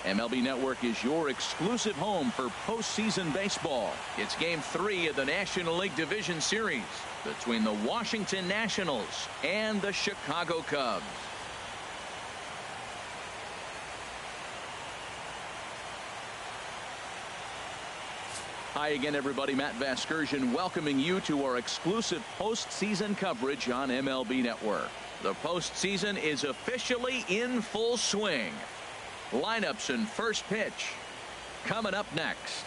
MLB Network is your exclusive home for postseason baseball. It's Game 3 of the National League Division Series between the Washington Nationals and the Chicago Cubs. Hi again, everybody. Matt Vasgersian welcoming you to our exclusive postseason coverage on MLB Network. The postseason is officially in full swing. Lineups and first pitch coming up next.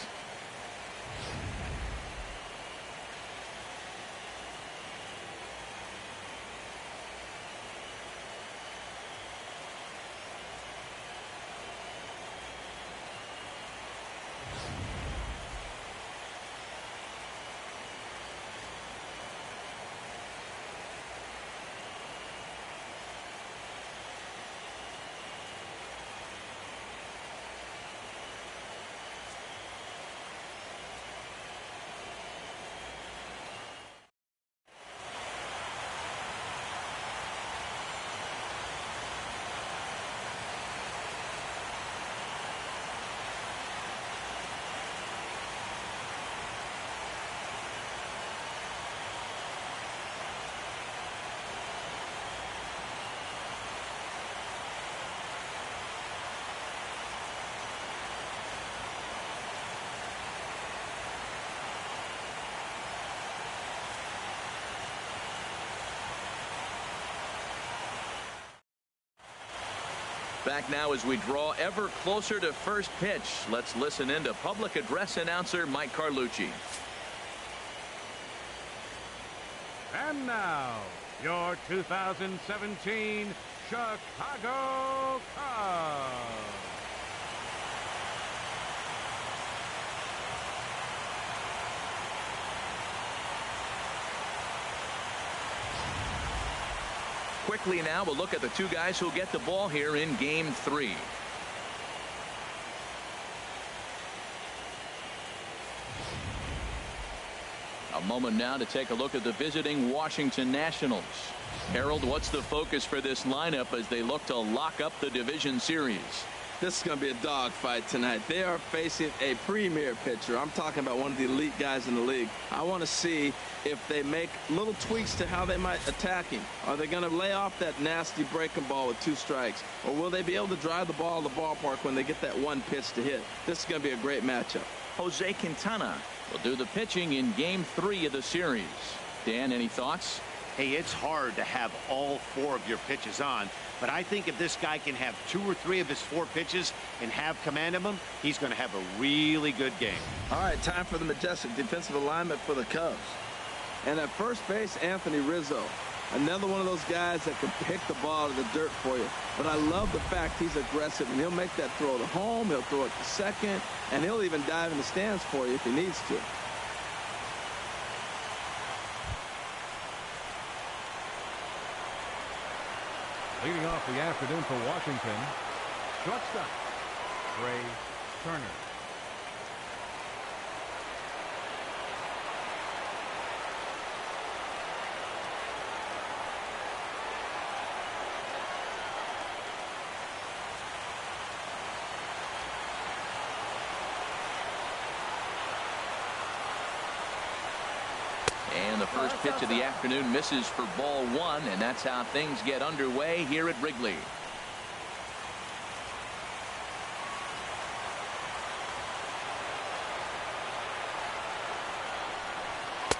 Back now as we draw ever closer to first pitch. Let's listen in to public address announcer Mike Carlucci. And now, your 2017 Chicago Cubs. Quickly now, we'll look at the two guys who'll get the ball here in Game 3. A moment now to take a look at the visiting Washington Nationals. Harold, what's the focus for this lineup as they look to lock up the division series? This is going to be a dogfight tonight. They are facing a premier pitcher. I'm talking about one of the elite guys in the league. I want to see if they make little tweaks to how they might attack him. Are they going to lay off that nasty breaking ball with 2 strikes? Or will they be able to drive the ball to the ballpark when they get that one pitch to hit? This is going to be a great matchup. Jose Quintana will do the pitching in Game 3 of the series. Dan, any thoughts? Hey, it's hard to have all 4 of your pitches on, but I think if this guy can have 2 or 3 of his 4 pitches and have command of them, he's going to have a really good game. All right, time for the majestic defensive alignment for the Cubs. And at first base, Anthony Rizzo. Another one of those guys that can pick the ball out of the dirt for you. But I love the fact he's aggressive, and he'll make that throw to home, he'll throw it to second, and he'll even dive in the stands for you if he needs to. Leading off the afternoon for Washington, shortstop, Ray Turner. And the first pitch of the afternoon misses for ball 1, and that's how things get underway here at Wrigley.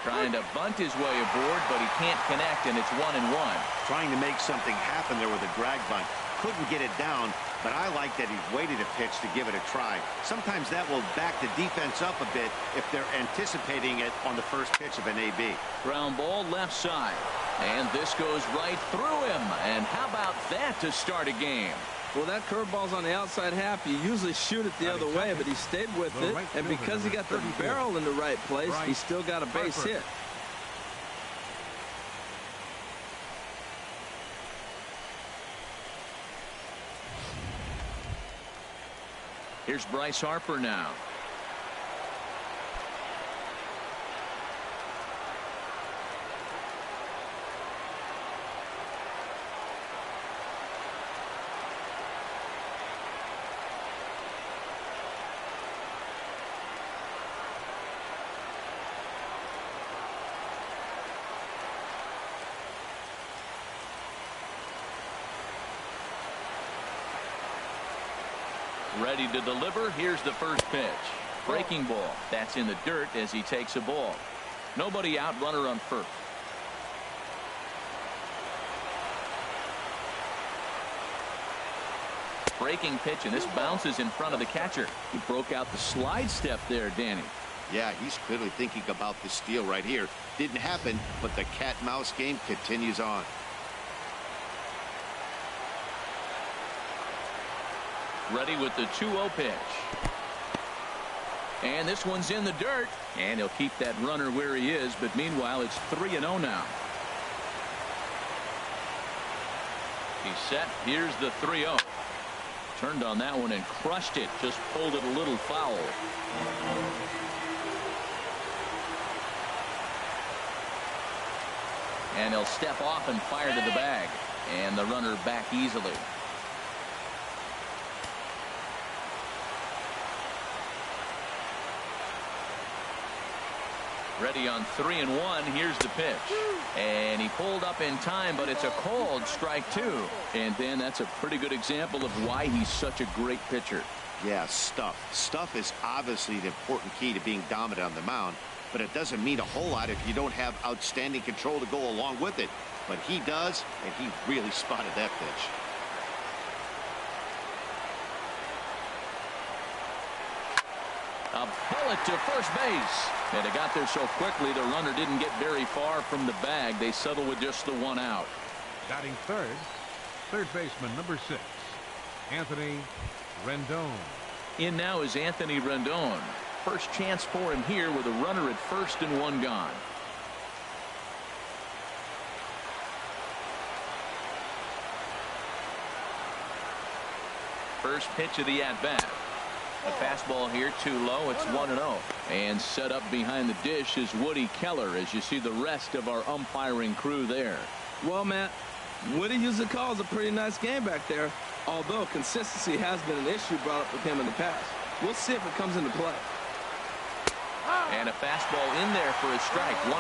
Trying to bunt his way aboard, but he can't connect, and it's 1-1. Trying to make something happen there with a drag bunt. Couldn't get it down, but I like that he waited a pitch to give it a try. Sometimes that will back the defense up a bit if they're anticipating it on the first pitch of an AB. Ground ball left side, and this goes right through him. And how about that to start a game? Well, that curveball's on the outside half. You usually shoot it the other way, but he stayed with it, and because he got the barrel in the right place, he still got a base hit. Here's Bryce Harper now. Ready to deliver. Here's the first pitch. Breaking ball. That's in the dirt as he takes a ball. Nobody out, runner on first. Breaking pitch, and this bounces in front of the catcher. He broke out the slide step there, Danny. Yeah, he's clearly thinking about the steal right here. Didn't happen, but the cat-mouse game continues on. Ready with the 2-0 pitch. And this one's in the dirt. And he'll keep that runner where he is, but meanwhile it's 3-0 now. He's set. Here's the 3-0. Turned on that one and crushed it. Just pulled it a little foul. And he'll step off and fire to the bag. And the runner back easily. Ready on 3-1. Here's the pitch. And he pulled up in time, but it's a called strike 2. And Dan, that's a pretty good example of why he's such a great pitcher. Yeah, stuff. Stuff is obviously the important key to being dominant on the mound, but it doesn't mean a whole lot if you don't have outstanding control to go along with it. But he does, and he really spotted that pitch. A bullet to first base. And it got there so quickly the runner didn't get very far from the bag. They settle with just the one out. Batting third baseman number 6, Anthony Rendon. In now is Anthony Rendon. First chance for him here with a runner at first and one gone. First pitch of the at-bat. A fastball here too low. It's 1-0. And set up behind the dish is Woody Keller as you see the rest of our umpiring crew there. Well, Matt, Woody usually calls a pretty nice game back there, although consistency has been an issue brought up with him in the past. We'll see if it comes into play. And a fastball in there for a strike. 1-1.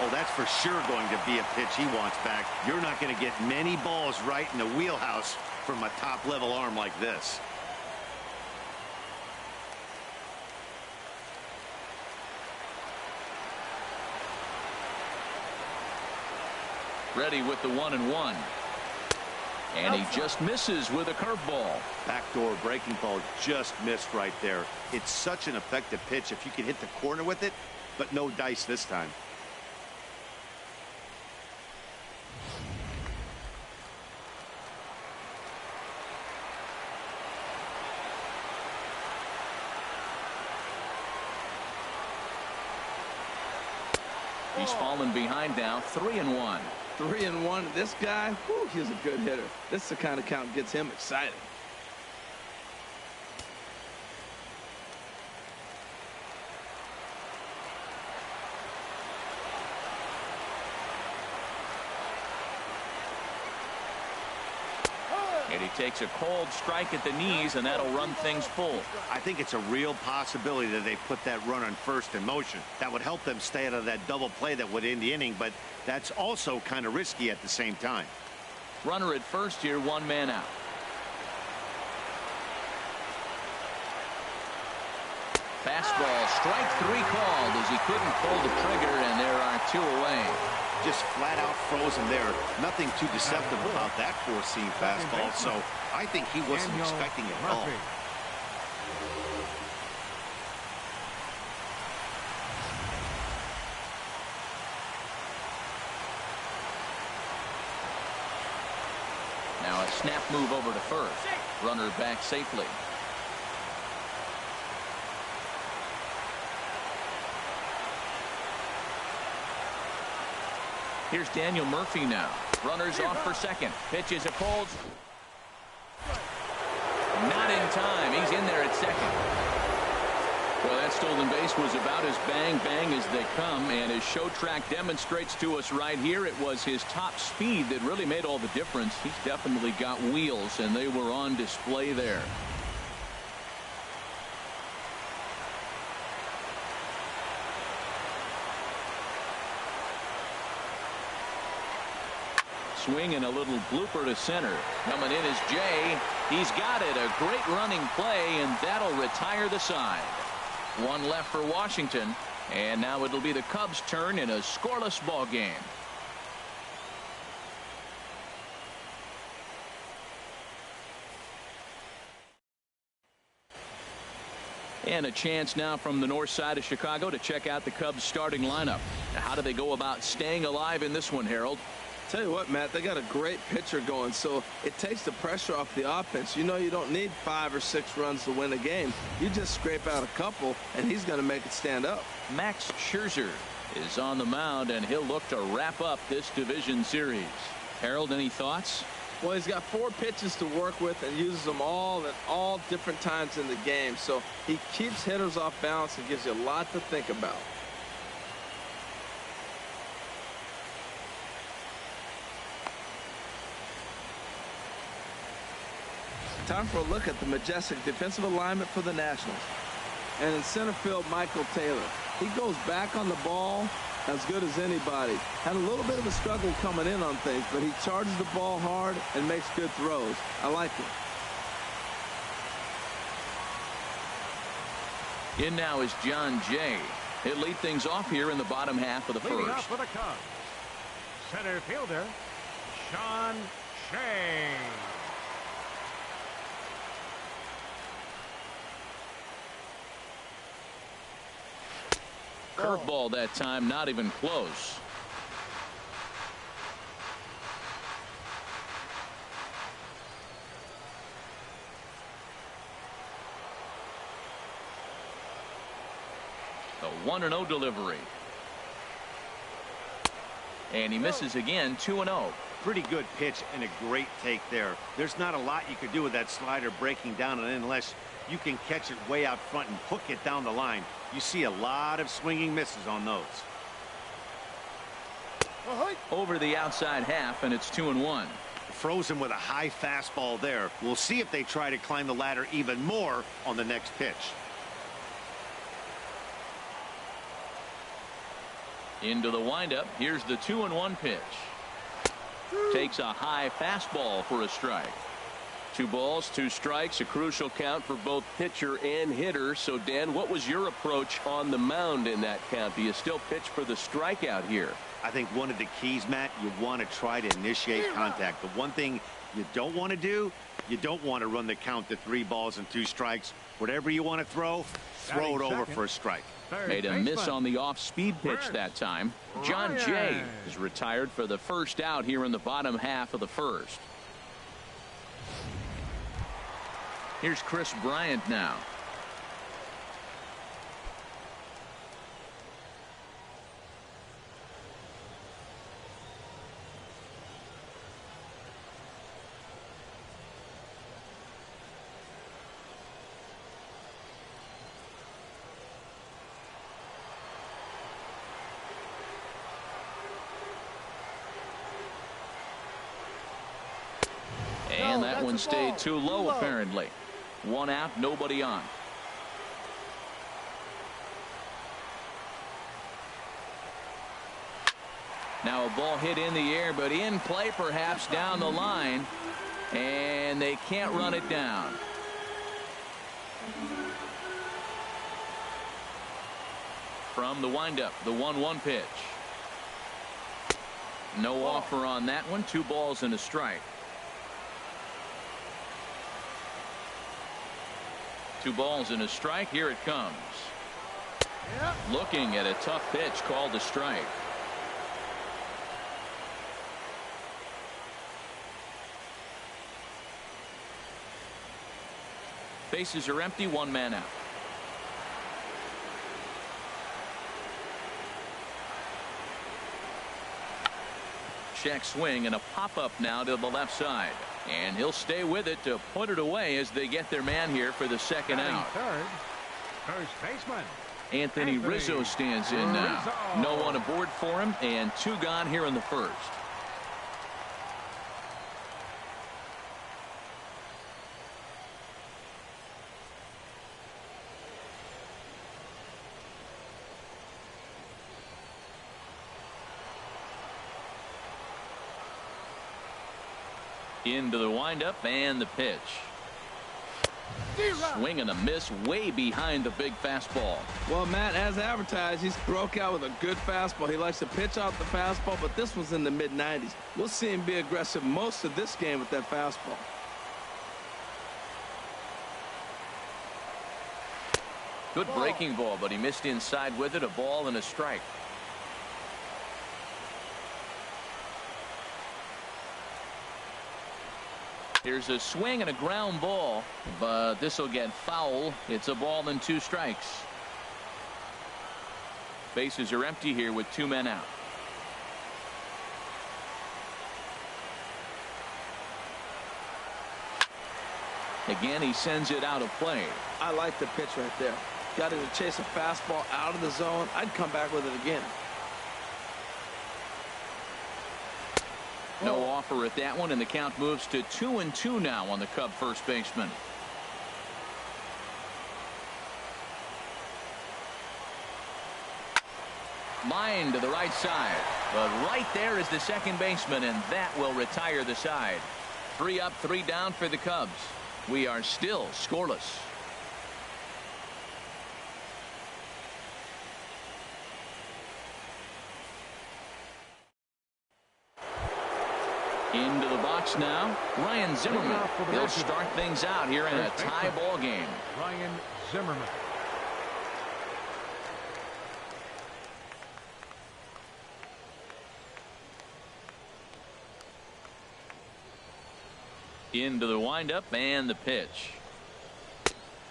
Oh, that's for sure going to be a pitch he wants back. You're not going to get many balls right in the wheelhouse from a top-level arm like this. Ready with the 1-1. And he just misses with a curveball. Backdoor breaking ball just missed right there. It's such an effective pitch if you can hit the corner with it, but no dice this time. He's fallen behind now. 3-1. 3-1. This guy, whew, he's a good hitter. This is the kind of count that gets him excited. And he takes a cold strike at the knees, and that'll run things full. I think it's a real possibility that they put that run on first in motion. That would help them stay out of that double play that would end the inning, but that's also kind of risky at the same time. Runner at first here, one man out. Fastball, strike 3 called as he couldn't pull the trigger, and there are 2 away. Just flat out frozen there. Nothing too deceptive about that four-seam fastball, so I think he wasn't expecting it at all. Now a snap move over to first. Runner back safely. Here's Daniel Murphy now. Runners off for second. Pitch is a cold. Not in time. He's in there at second. Well, that stolen base was about as bang as they come, and as Show Track demonstrates to us right here, it was his top speed that really made all the difference. He's definitely got wheels, and they were on display there. Swing and a little blooper to center. Coming in is Jay. He's got it. A great running play, and that'll retire the side. One left for Washington, and now it'll be the Cubs' turn in a scoreless ball game. And a chance now from the north side of Chicago to check out the Cubs starting lineup. Now, how do they go about staying alive in this one, Harold? Tell you what, Matt, they got a great pitcher going, so it takes the pressure off the offense. You know you don't need 5 or 6 runs to win a game. You just scrape out a couple, and he's going to make it stand up. Max Scherzer is on the mound, and he'll look to wrap up this division series. Harold, any thoughts? Well, he's got 4 pitches to work with and uses them all at all different times in the game. So he keeps hitters off balance and gives you a lot to think about. Time for a look at the majestic defensive alignment for the Nationals. And in center field, Michael Taylor. He goes back on the ball as good as anybody. Had a little bit of a struggle coming in on things, but he charges the ball hard and makes good throws. I like it. In now is John Jay. He'll lead things off here in the bottom half of the Leading first. off for the Cubs, center fielder, Sean Shea. Curveball that time, not even close. The 1-0 delivery. And he misses again, 2-0. Pretty good pitch and a great take there. There's not a lot you could do with that slider breaking down, and unless you can catch it way out front and hook it down the line, you see a lot of swinging misses on those. Over the outside half, and it's 2-1. Frozen with a high fastball there. We'll see if they try to climb the ladder even more on the next pitch. Into the windup. Here's the 2-1 pitch. Takes a high fastball for a strike. 2 balls, 2 strikes, a crucial count for both pitcher and hitter. So, Dan, what was your approach on the mound in that count? Do you still pitch for the strikeout here? I think one of the keys, Matt, you want to try to initiate contact. The one thing you don't want to do, you don't want to run the count to 3 balls and 2 strikes. Whatever you want to throw it over for a strike. Made a miss on the off-speed pitch that time. John Jay is retired for the first out here in the bottom half of the first. Here's Chris Bryant now. And that one stayed too low, apparently. 1 out, nobody on. Now a ball hit in the air, but in play perhaps down the line. And they can't run it down. From the windup, the 1-1 pitch. No offer on that one. 2 balls and a strike. 2 balls and a strike. Here it comes. Looking at a tough pitch called a strike. Bases are empty. 1 man out. Check swing and a pop-up now to the left side. And he'll stay with it to put it away as they get their man here for the second out. First baseman Anthony Rizzo stands in now. No one aboard for him, and 2 gone here in the first. Into the windup and the pitch. Swing and a miss way behind the big fastball. Well, Matt, as advertised, he's broke out with a good fastball. He likes to pitch out the fastball, but this one's in the mid-90s. We'll see him be aggressive most of this game with that fastball. Good breaking ball, but he missed inside with it. A ball and a strike. Here's a swing and a ground ball, but this will get foul. It's a ball and 2 strikes. Bases are empty here with 2 men out. Again, he sends it out of play. I like the pitch right there. Got him to chase a fastball out of the zone. I'd come back with it again. No offer at that one, and the count moves to 2-2 now on the Cub first baseman. Line to the right side, but right there is the second baseman, and that will retire the side. 3 up, 3 down for the Cubs. We are still scoreless. Into the box now, Ryan Zimmerman. He'll start things out here in a tie ball game. Ryan Zimmerman. Into the windup and the pitch.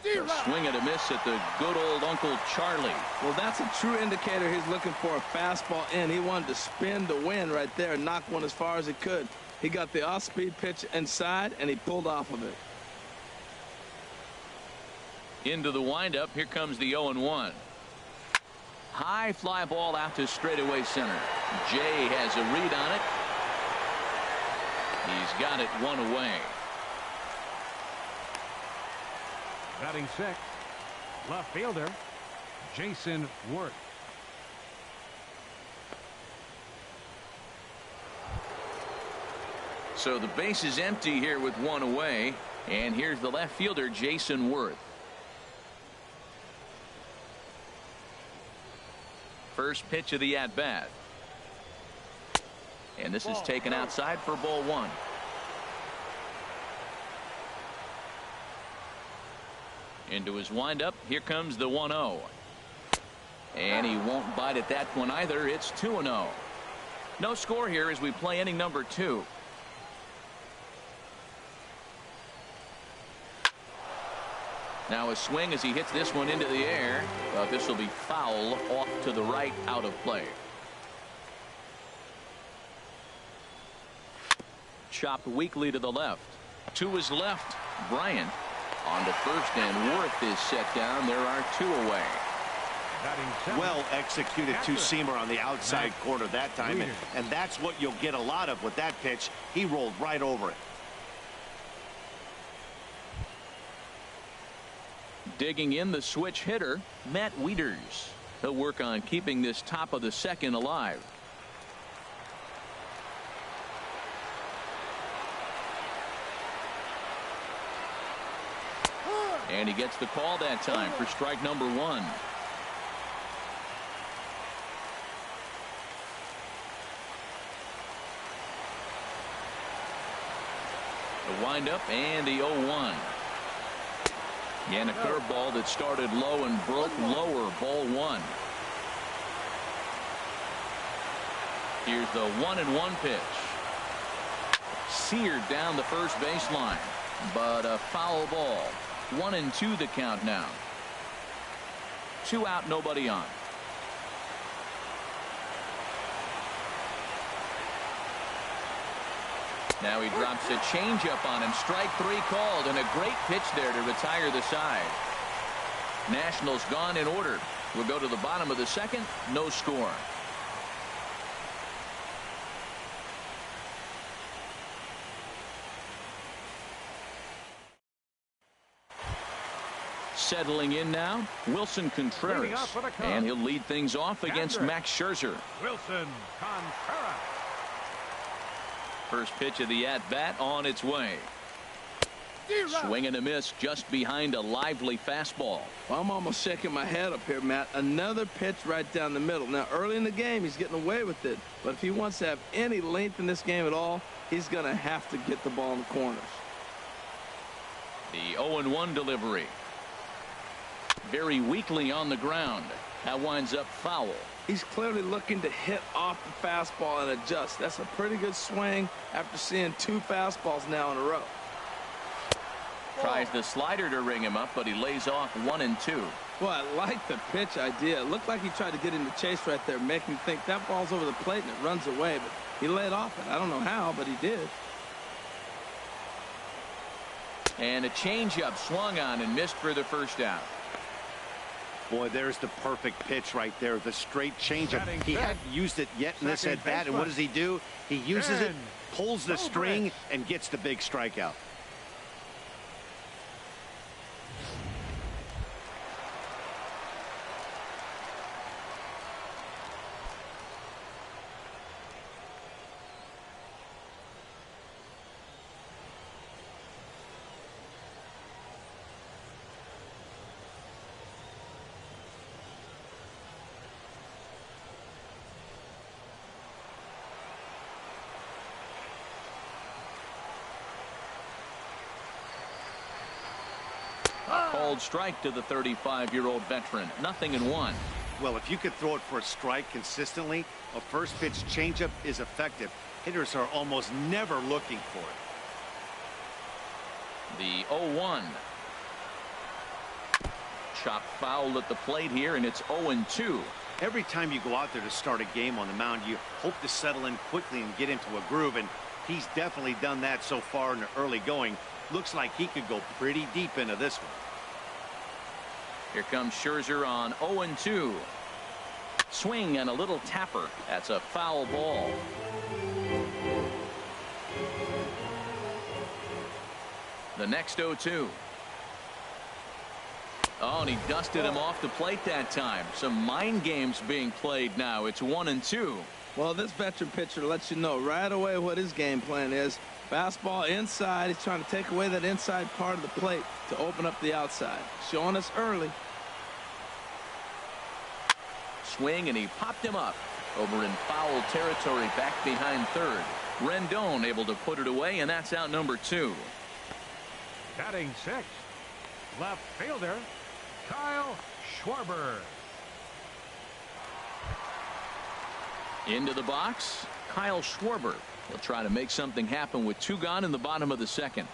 A swing and a miss at the good old Uncle Charlie. Well, that's a true indicator. He's looking for a fastball in. He wanted to spin the wind right there and knock one as far as he could. He got the off-speed pitch inside, and he pulled off of it. Into the windup. Here comes the 0-1. High fly ball out to straightaway center. Jay has a read on it. He's got it 1 away. Batting sixth, left fielder Jason Worth. So the base is empty here with 1 away, and here's the left fielder Jason Worth. First pitch of the at-bat, and this is taken outside for ball 1. Into his windup. Here comes the 1-0. And he won't bite at that one either. It's 2-0. No score here as we play inning number 2. Now a swing as he hits this one into the air. This will be foul off to the right, out of play. Chopped weakly to the left. To his left, Bryant. On to first, and Worth is set down. There are 2 away. Well executed two-seamer on the outside corner that time, and that's what you'll get a lot of with that pitch. He rolled right over it. Digging in the switch hitter, Matt Wieters. He'll work on keeping this top of the second alive. And he gets the call that time for strike number 1. The windup and the 0-1. And a curveball that started low and broke lower, ball 1. Here's the 1-1 pitch. Seared down the first baseline, but a foul ball. 1-2 the count now. 2 out, nobody on. Now he drops a changeup on him. Strike 3 called, and a great pitch there to retire the side. Nationals gone in order. We'll go to the bottom of the second. No score. Settling in now, Wilson Contreras, and he'll lead things off against Max Scherzer. Wilson Contreras. First pitch of the at-bat on its way. Swing and a miss just behind a lively fastball. Well, I'm almost shaking my head up here, Matt. Another pitch right down the middle. Now, early in the game, he's getting away with it. But if he wants to have any length in this game at all, he's going to have to get the ball in the corners. The 0-1 delivery. Very weakly on the ground. That winds up foul. He's clearly looking to hit off the fastball and adjust. That's a pretty good swing after seeing 2 fastballs now in a row. Tries the slider to ring him up, but he lays off 1 and 2. Well, I like the pitch idea. It looked like he tried to get in the chase right there, making me think that ball's over the plate and it runs away. But he laid off it. I don't know how, but he did. And a changeup swung on and missed for the first out. Boy, there's the perfect pitch right there. The straight changeup. He hadn't used it yet in this at-bat, and what does he do? He uses it, pulls the string, and gets the big strikeout. Called strike to the 35-year-old veteran. 0-1. Well, if you could throw it for a strike consistently, a first pitch changeup is effective. Hitters are almost never looking for it. The 0-1. Chopped foul at the plate here, and it's 0-2. Every time you go out there to start a game on the mound, you hope to settle in quickly and get into a groove, and he's definitely done that so far in the early going. Looks like he could go pretty deep into this one. Here comes Scherzer on 0-2. Swing and a little tapper. That's a foul ball. The next 0-2. Oh, and he dusted him off the plate that time. Some mind games being played now. It's 1-2. Well, this veteran pitcher lets you know right away what his game plan is. Fastball inside. He's trying to take away that inside part of the plate to open up the outside. Showing us early. Swing, and he popped him up over in foul territory back behind third. Rendon able to put it away, and that's out number 2. Batting 6th, left fielder Kyle Schwarber. Into the box, Kyle Schwarber will try to make something happen with 2 gone in the bottom of the 2nd.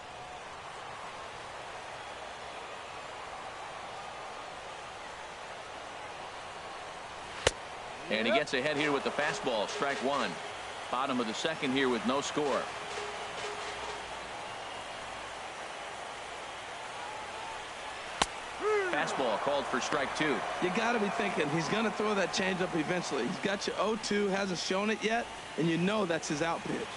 And he gets ahead here with the fastball. Strike 1. Bottom of the 2nd here with no score. Fastball called for strike 2. You got to be thinking he's going to throw that changeup eventually. He's got your 0-2, hasn't shown it yet, and you know that's his out pitch.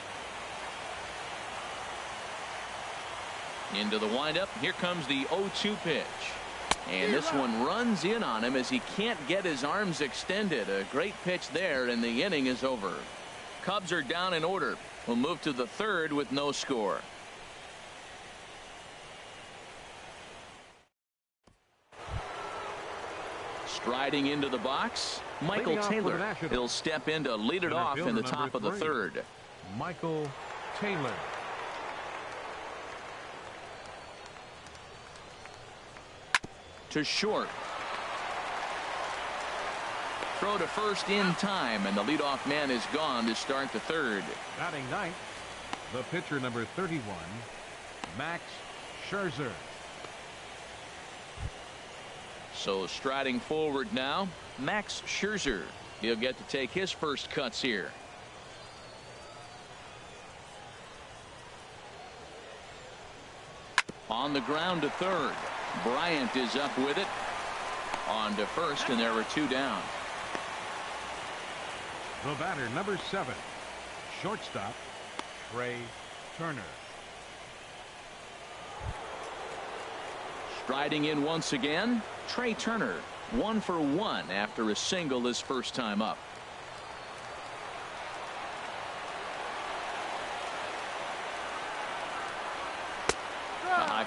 Into the windup. Here comes the 0-2 pitch. And this one runs in on him as he can't get his arms extended. A great pitch there, and the inning is over. Cubs are down in order. We'll move to the 3rd with no score. Striding into the box, Michael Taylor. He'll step in to lead it off in the top of the 3rd. Michael Taylor. To short. Throw to first in time, and the leadoff man is gone to start the 3rd. Batting 9th, the pitcher number 31, Max Scherzer. So striding forward now, Max Scherzer. He'll get to take his first cuts here. On the ground to 3rd. Bryant is up with it. On to 1st, and there were 2 down. The batter number 7, shortstop Trey Turner. Striding in once again, Trey Turner. 1 for 1 after a single his first time up.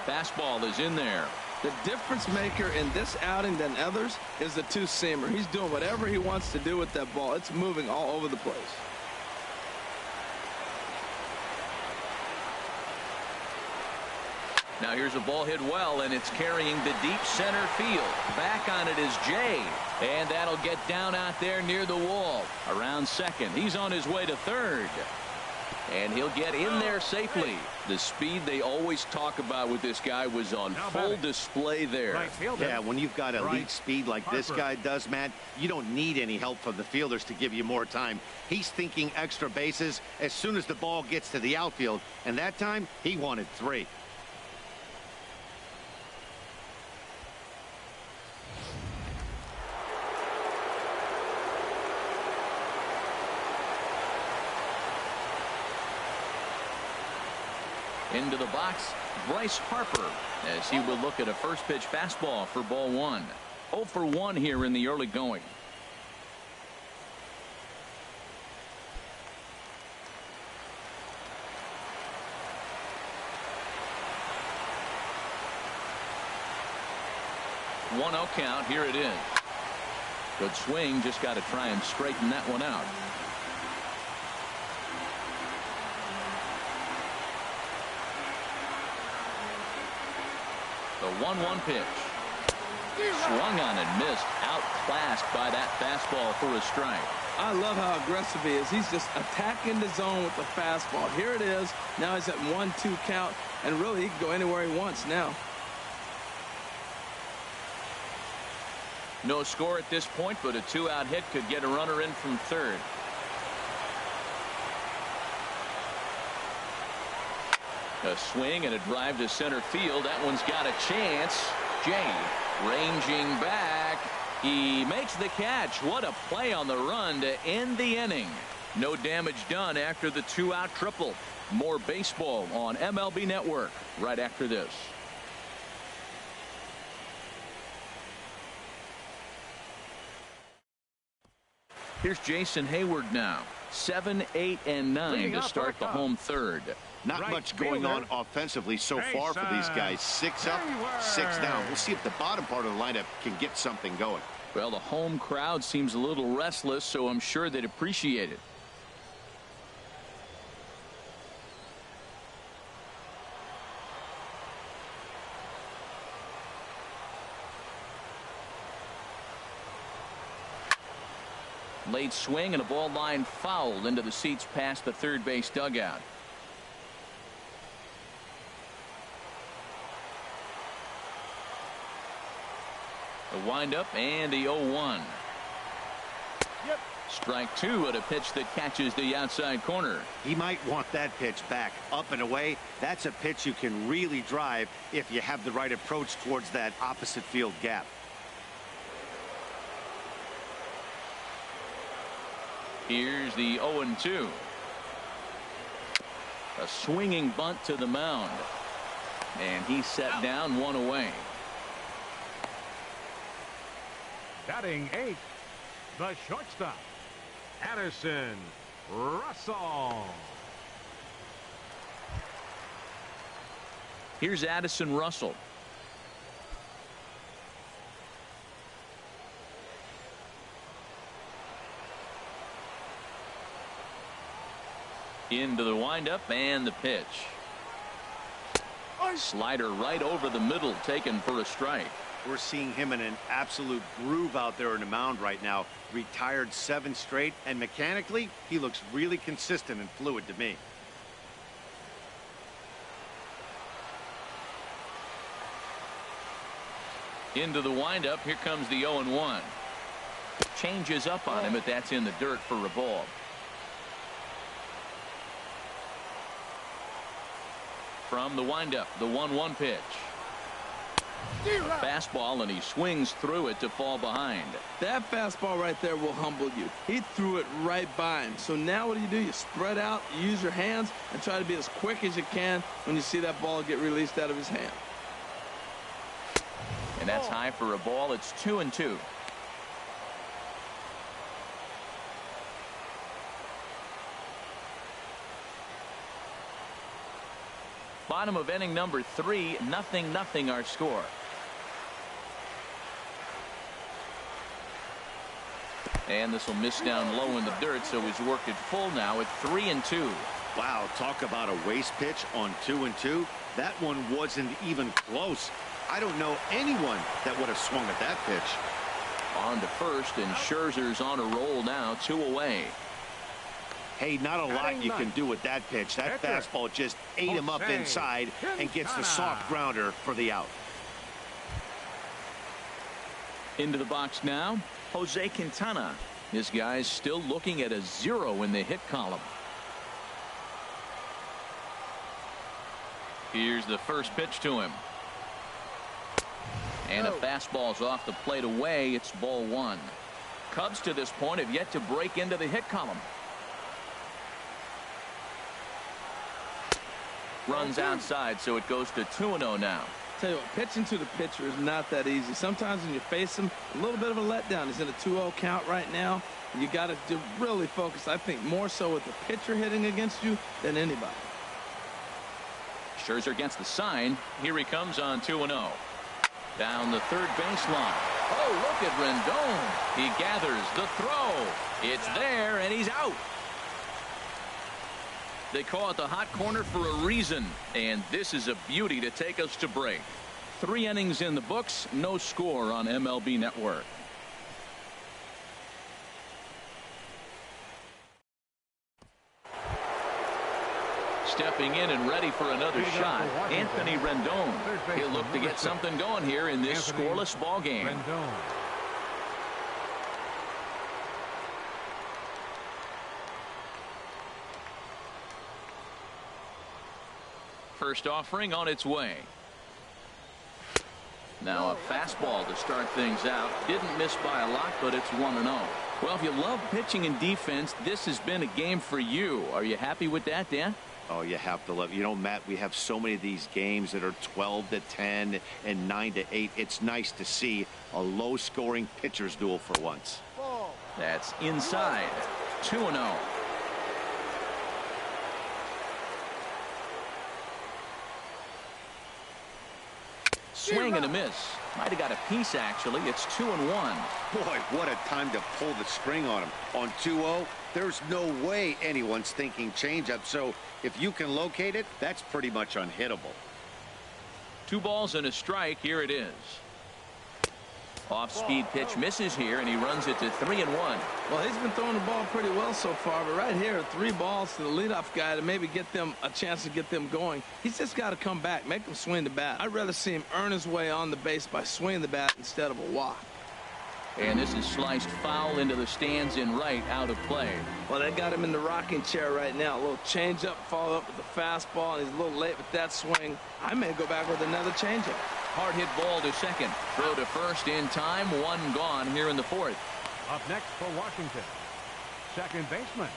That fastball is in there. The difference maker in this outing than others is the two-seamer. He's doing whatever he wants to do with that ball. It's moving all over the place. Now here's a ball hit well, and it's carrying the deep center field. Back on it is Jay, and that'll get down out there near the wall. Around second. He's on his way to third. And he'll get in there safely. The speed they always talk about with this guy was on full display there. Yeah, when you've got elite speed like this guy does, Matt, you don't need any help from the fielders to give you more time. He's thinking extra bases as soon as the ball gets to the outfield, and that time he wanted 3. Into the box, Bryce Harper, as he will look at a first pitch fastball for ball 1. 0 for 1 here in the early going. One 0 count. Here it is. Good swing. Just got to try and straighten that one out. The 1-1 pitch. Swung on and missed. Outclassed by that fastball for a strike. I love how aggressive he is. He's just attacking the zone with the fastball. Here it is. Now he's at 1-2 count, and really he can go anywhere he wants now. No score at this point, but a 2-out hit could get a runner in from third. A swing and a drive to center field. That one's got a chance. Jay ranging back. He makes the catch. What a play on the run to end the inning. No damage done after the 2-out triple. More baseball on MLB Network right after this. Here's Jason Hayward now. 7, 8, and 9 to start the home third. Not much going on offensively so far for these guys. 6 up, 6 down. We'll see if the bottom part of the lineup can get something going. Well, the home crowd seems a little restless, so I'm sure they'd appreciate it. Late swing and a ball line foul into the seats past the third base dugout. The windup and the 0-1. Strike 2 at a pitch that catches the outside corner. He might want that pitch back up and away. That's a pitch you can really drive if you have the right approach towards that opposite field gap. Here's the 0-2. A swinging bunt to the mound. And he's set down, 1 away. Batting 8th, the shortstop, Addison Russell. Here's Addison Russell. Into the windup and the pitch. Slider right over the middle, taken for a strike. We're seeing him in an absolute groove out there in the mound right now. Retired 7 straight, and mechanically, he looks really consistent and fluid to me. Into the windup. Here comes the 0-1. Changes up on him, but that's in the dirt for a ball. From the windup, the 1-1 pitch. Fastball, and he swings through it to fall behind. That fastball right there will humble you. He threw it right by him. So now what do? You spread out, you use your hands, and try to be as quick as you can when you see that ball get released out of his hand. And that's high for a ball. It's 2-2. Bottom of inning number 3, 0-0 our score. And this will miss down low in the dirt, so he's worked it full now at 3-2. Wow, talk about a waste pitch on 2-2. That one wasn't even close. I don't know anyone that would have swung at that pitch. On to first, and Scherzer's on a roll now, 2 away. Hey, not a lot you can do with that pitch. That fastball just ate him up inside and gets the soft grounder for the out. Into the box now, Jose Quintana. This guy's still looking at a 0 in the hit column. Here's the first pitch to him. And a fastball's off the plate away. It's ball 1. Cubs to this point have yet to break into the hit column. Runs outside, so it goes to 2-0 now. Tell you what, pitching to the pitcher is not that easy. Sometimes when you face him, a little bit of a letdown. He's in a 2-0 count right now. You got to really focus, I think, more so with the pitcher hitting against you than anybody. Scherzer against the sign. Here he comes on 2-0. Down the third baseline. Oh, look at Rendon. He gathers the throw. It's there, and he's out. They call it the hot corner for a reason, and this is a beauty to take us to break. 3 innings in the books, no score on MLB Network. Stepping in and ready for another shot, Anthony Rendon. He'll look to get something going here in this scoreless ball game. First offering on its way. Now a fastball to start things out. Didn't miss by a lot, but it's 1-0. Well, if you love pitching and defense, this has been a game for you. Are you happy with that, Dan? Oh, you have to love. You know, Matt, we have so many of these games that are 12-10 and 9-8. It's nice to see a low-scoring pitcher's duel for once. That's inside. 2-0. Swing and a miss. Might have got a piece, actually. It's 2-1. Boy, what a time to pull the string on him. On 2-0, there's no way anyone's thinking changeup. So if you can locate it, that's pretty much unhittable. 2 balls and a strike. Here it is. Off-speed pitch misses here, and he runs it to 3-1. Well, he's been throwing the ball pretty well so far, but right here, 3 balls to the leadoff guy to maybe get them a chance to get them going. He's just got to come back, make them swing the bat. I'd rather see him earn his way on the base by swinging the bat instead of a walk. And this is sliced foul into the stands in right, out of play. Well, they got him in the rocking chair right now. A little changeup, follow up with the fastball, and he's a little late with that swing. I may go back with another changeup. Hard hit ball to second. Throw to first in time. 1 gone here in the 4th. Up next for Washington, second baseman,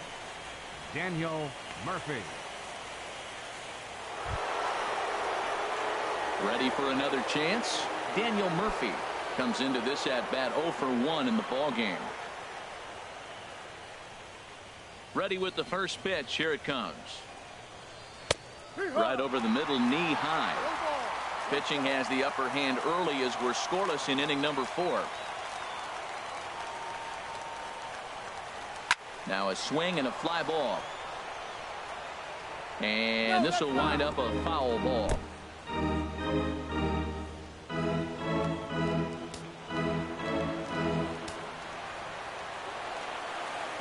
Daniel Murphy. Ready for another chance? Daniel Murphy comes into this at bat 0 for 1 in the ball game. Ready with the first pitch. Here it comes. Right over the middle, knee high. Pitching has the upper hand early as we're scoreless in inning number 4. Now a swing and a fly ball. And this will wind up a foul ball.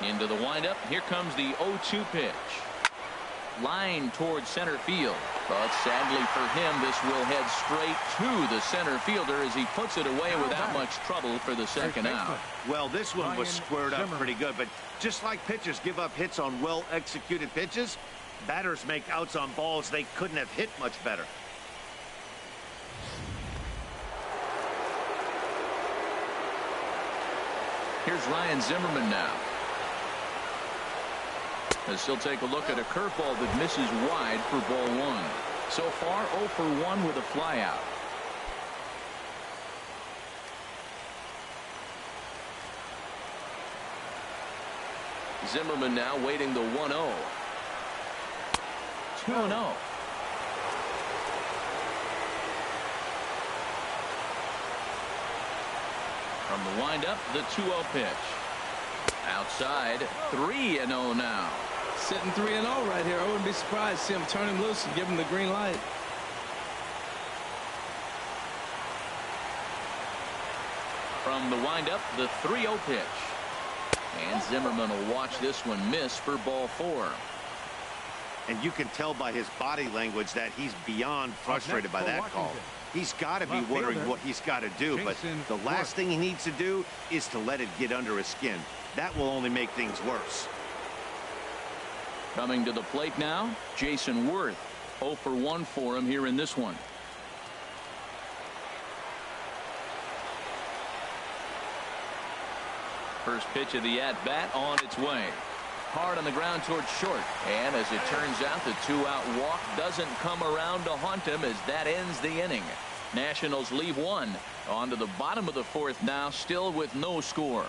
Into the windup. Here comes the 0-2 pitch. Line towards center field. But sadly for him, this will head straight to the center fielder as he puts it away without much trouble for the second out. Well, this one was squared up pretty good, but just like pitchers give up hits on well-executed pitches, batters make outs on balls they couldn't have hit much better. Here's Ryan Zimmerman now. As he'll take a look at a curveball that misses wide for ball 1. So far 0 for 1 with a flyout. Zimmerman now waiting the 1-0. 2-0. From the windup, the 2-0 pitch. Outside, 3-0 now. Sitting 3-0 right here. I wouldn't be surprised to see him turn him loose and give him the green light. From the windup, the 3-0 pitch. And Zimmerman will watch this one miss for ball 4. And you can tell by his body language that he's beyond frustrated by that call. He's got to be wondering what he's got to do, but the last thing he needs to do is to let it get under his skin. That will only make things worse. Coming to the plate now, Jason Worth. 0 for 1 for him here in this one. First pitch of the at-bat on its way. Hard on the ground towards short. And as it turns out, the 2-out walk doesn't come around to haunt him as that ends the inning. Nationals leave 1. On to the bottom of the 4th now, still with no score.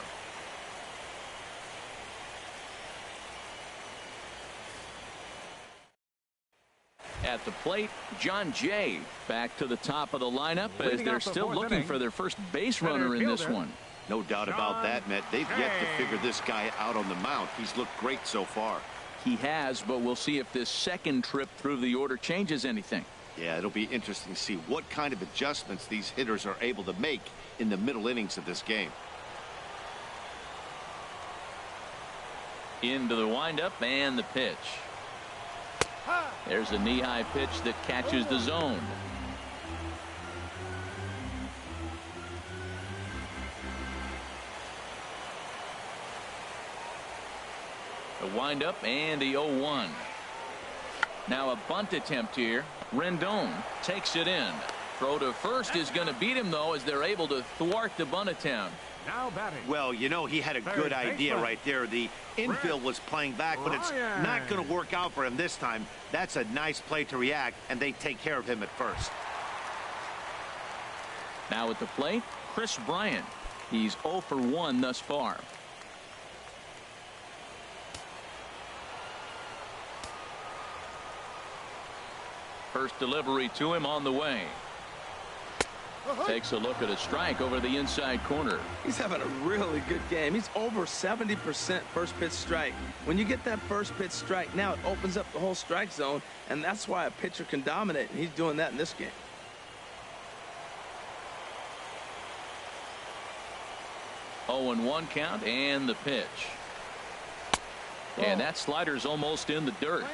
At the plate, John Jay back to the top of the lineup as they're still looking for their first base runner in this one. No doubt about that, Matt. They've yet to figure this guy out on the mound. He's looked great so far. He has, but we'll see if this second trip through the order changes anything. Yeah, it'll be interesting to see what kind of adjustments these hitters are able to make in the middle innings of this game. Into the windup and the pitch. There's a knee-high pitch that catches the zone. The windup and the 0-1. Now a bunt attempt here. Rendon takes it in. Throw to first is going to beat him, though, as they're able to thwart the bunt attempt. Now batting. Well, you know, he had a good idea right there. The infield was playing back, but it's not going to work out for him this time. That's a nice play to react, and they take care of him at first. Now at the plate, Chris Bryant. He's 0 for 1 thus far. First delivery to him on the way. Takes a look at a strike over the inside corner. He's having a really good game. He's over 70% first pitch strike. When you get that first pitch strike, now it opens up the whole strike zone, and that's why a pitcher can dominate, and he's doing that in this game. Oh, and 1 count and the pitch. And that slider's almost in the dirt.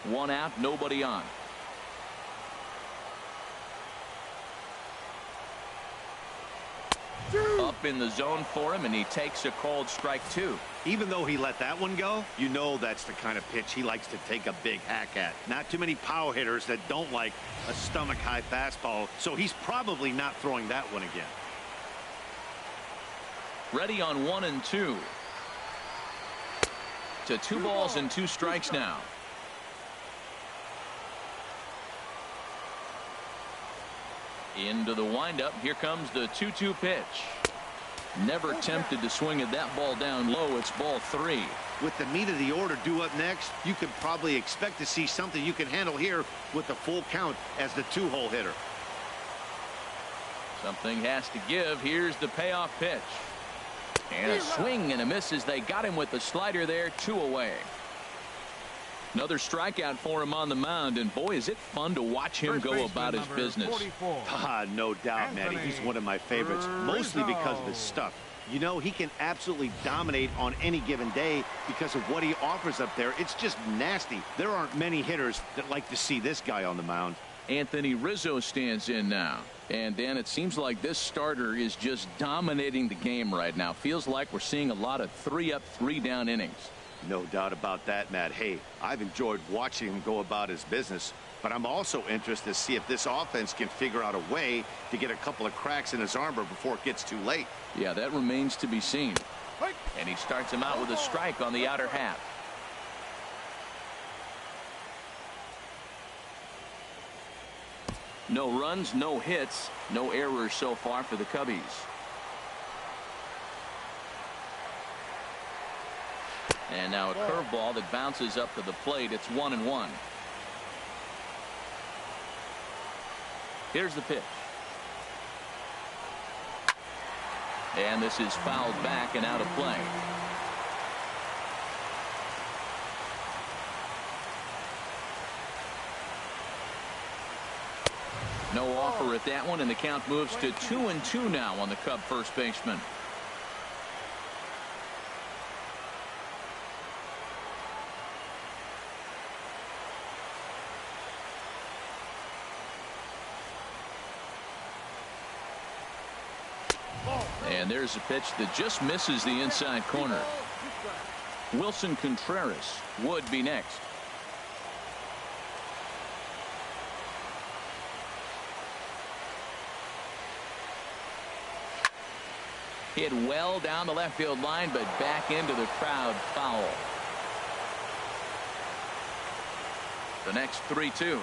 1 out, nobody on. Up in the zone for him, and he takes a called strike 2. Even though he let that one go, you know that's the kind of pitch he likes to take a big hack at. Not too many power hitters that don't like a stomach-high fastball, so he's probably not throwing that one again. Ready on 1 and 2. To 2 balls and 2 strikes now. Into the windup. Here comes the 2-2 pitch. Never tempted to swing at that ball down low. It's ball 3. With the meat of the order due up next, you could probably expect to see something you can handle here with the full count as the 2-hole hitter. Something has to give. Here's the payoff pitch. And a swing and a miss as they got him with the slider there. 2 away. Another strikeout for him on the mound, and boy, is it fun to watch him go about his business. No doubt, Matty. He's one of my favorites, mostly because of his stuff. You know, he can absolutely dominate on any given day because of what he offers up there. It's just nasty. There aren't many hitters that like to see this guy on the mound. Anthony Rizzo stands in now. And, Dan, it seems like this starter is just dominating the game right now. Feels like we're seeing a lot of 3-up, 3-down innings. No doubt about that, Matt. Hey, I've enjoyed watching him go about his business, but I'm also interested to see if this offense can figure out a way to get a couple of cracks in his armor before it gets too late. Yeah, that remains to be seen. And he starts him out with a strike on the outer half. No runs, no hits, no errors so far for the Cubbies. And now a curveball that bounces up to the plate. It's 1-1. Here's the pitch. And this is fouled back and out of play. No offer at that one, and the count moves to 2-2 now on the Cub first baseman. And there's a pitch that just misses the inside corner. Wilson Contreras would be next. Hit well down the left field line, but back into the crowd, foul. The next 3-2.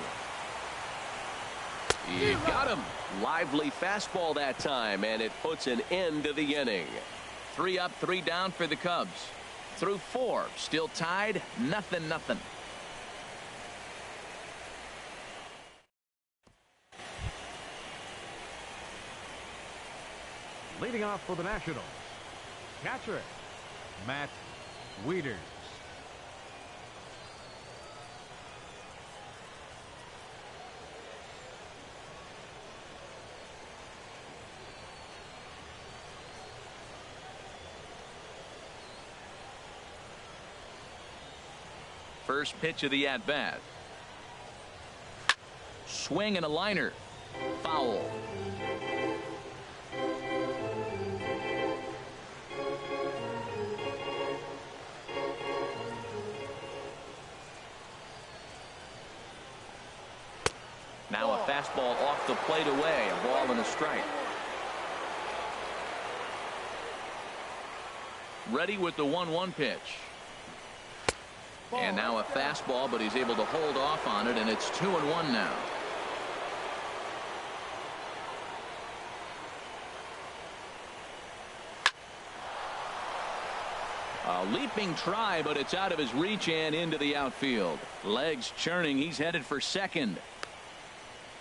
He got him. Lively fastball that time, and it puts an end to the inning. 3 up, 3 down for the Cubs. Through 4, still tied, 0-0. Leading off for the Nationals, catcher Matt Wieters. First pitch of the at-bat. Swing and a liner. Foul. Now a fastball off the plate away. A ball and a strike. Ready with the 1-1 pitch. And now a fastball, but he's able to hold off on it, and it's 2-1 now. A leaping try, but it's out of his reach and into the outfield. Legs churning. He's headed for second.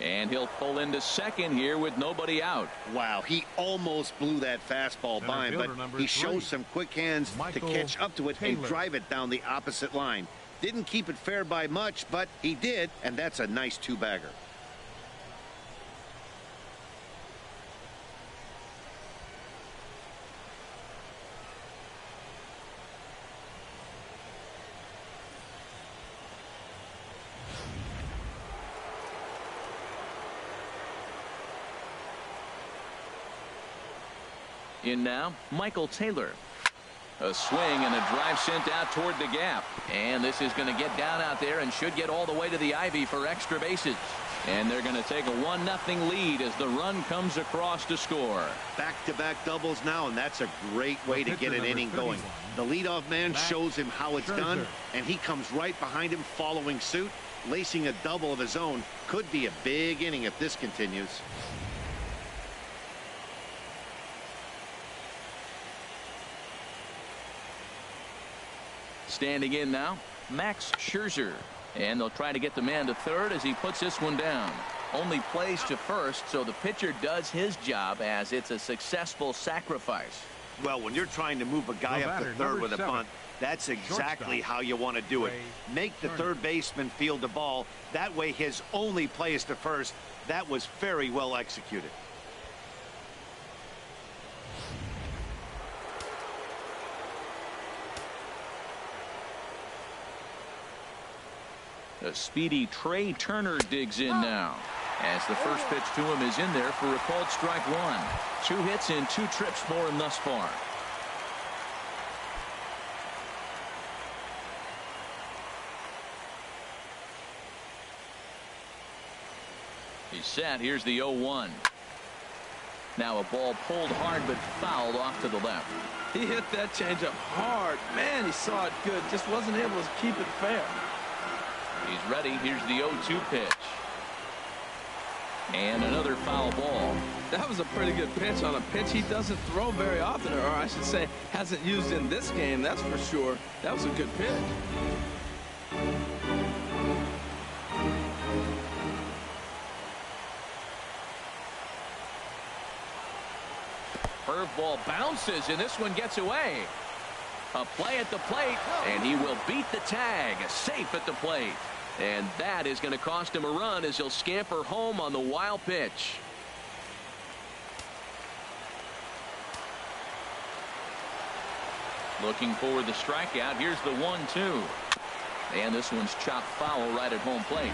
And he'll pull into second here with nobody out. Wow, he almost blew that fastball by him, but he shows some quick hands to catch up to it and drive it down the opposite line. Didn't keep it fair by much, but he did, and that's a nice 2-bagger. In now, Michael Taylor. A swing and a drive sent out toward the gap. And this is going to get down out there and should get all the way to the ivy for extra bases. And they're going to take a 1-0 lead as the run comes across to score. Back-to-back doubles now, and that's a great way to get an inning going. The leadoff man shows him how it's done, and he comes right behind him following suit. Lacing a double of his own could be a big inning if this continues. Standing in now, Max Scherzer. And they'll try to get the man to third as he puts this one down. Only plays to first, so the pitcher does his job as it's a successful sacrifice. Well, when you're trying to move a guy up to third with a bunt, that's exactly how you want to do it. Make the third baseman field the ball. That way his only play is to first. That was very well executed. The speedy Trey Turner digs in now, as the first pitch to him is in there for a called strike 1. 2 hits in 2 trips for him thus far. He's set. Here's the 0-1. Now a ball pulled hard but fouled off to the left. He hit that changeup hard. Man, he saw it good. Just wasn't able to keep it fair. He's ready. Here's the 0-2 pitch. And another foul ball. That was a pretty good pitch on a pitch he doesn't throw very often, or I should say hasn't used in this game, that's for sure. That was a good pitch. Curveball bounces, and this one gets away. A play at the plate, and he will beat the tag. Safe at the plate. And that is going to cost him a run as he'll scamper home on the wild pitch. Looking for the strikeout. Here's the 1-2. And this one's chopped foul right at home plate.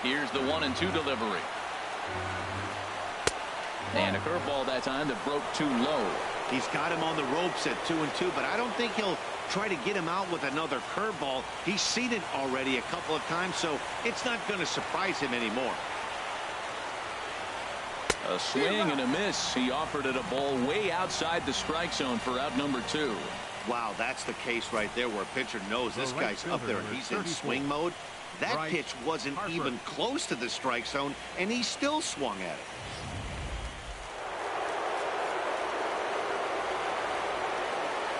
Here's the 1-2 delivery. And a curveball that time that broke too low. He's got him on the ropes at 2-2, but I don't think he'll try to get him out with another curveball. He's seen it already a couple of times, so it's not going to surprise him anymore. A swing and a miss. He offered it a ball way outside the strike zone for out number 2. Wow, that's the case right there where a pitcher knows this guy's up there and he's in swing mode. That pitch wasn't even close to the strike zone, and he still swung at it.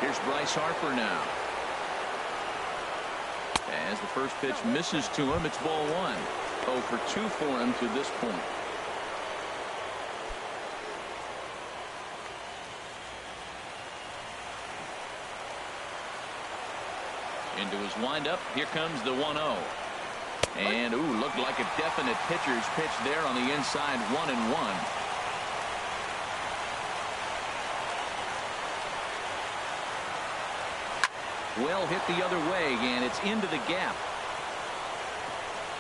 Here's Bryce Harper now. As the first pitch misses to him, it's ball 1. 0 for 2 for him to this point. Into his windup. Here comes the 1-0. And, ooh, looked like a definite pitcher's pitch there on the inside. 1-1. Well hit the other way, and it's into the gap.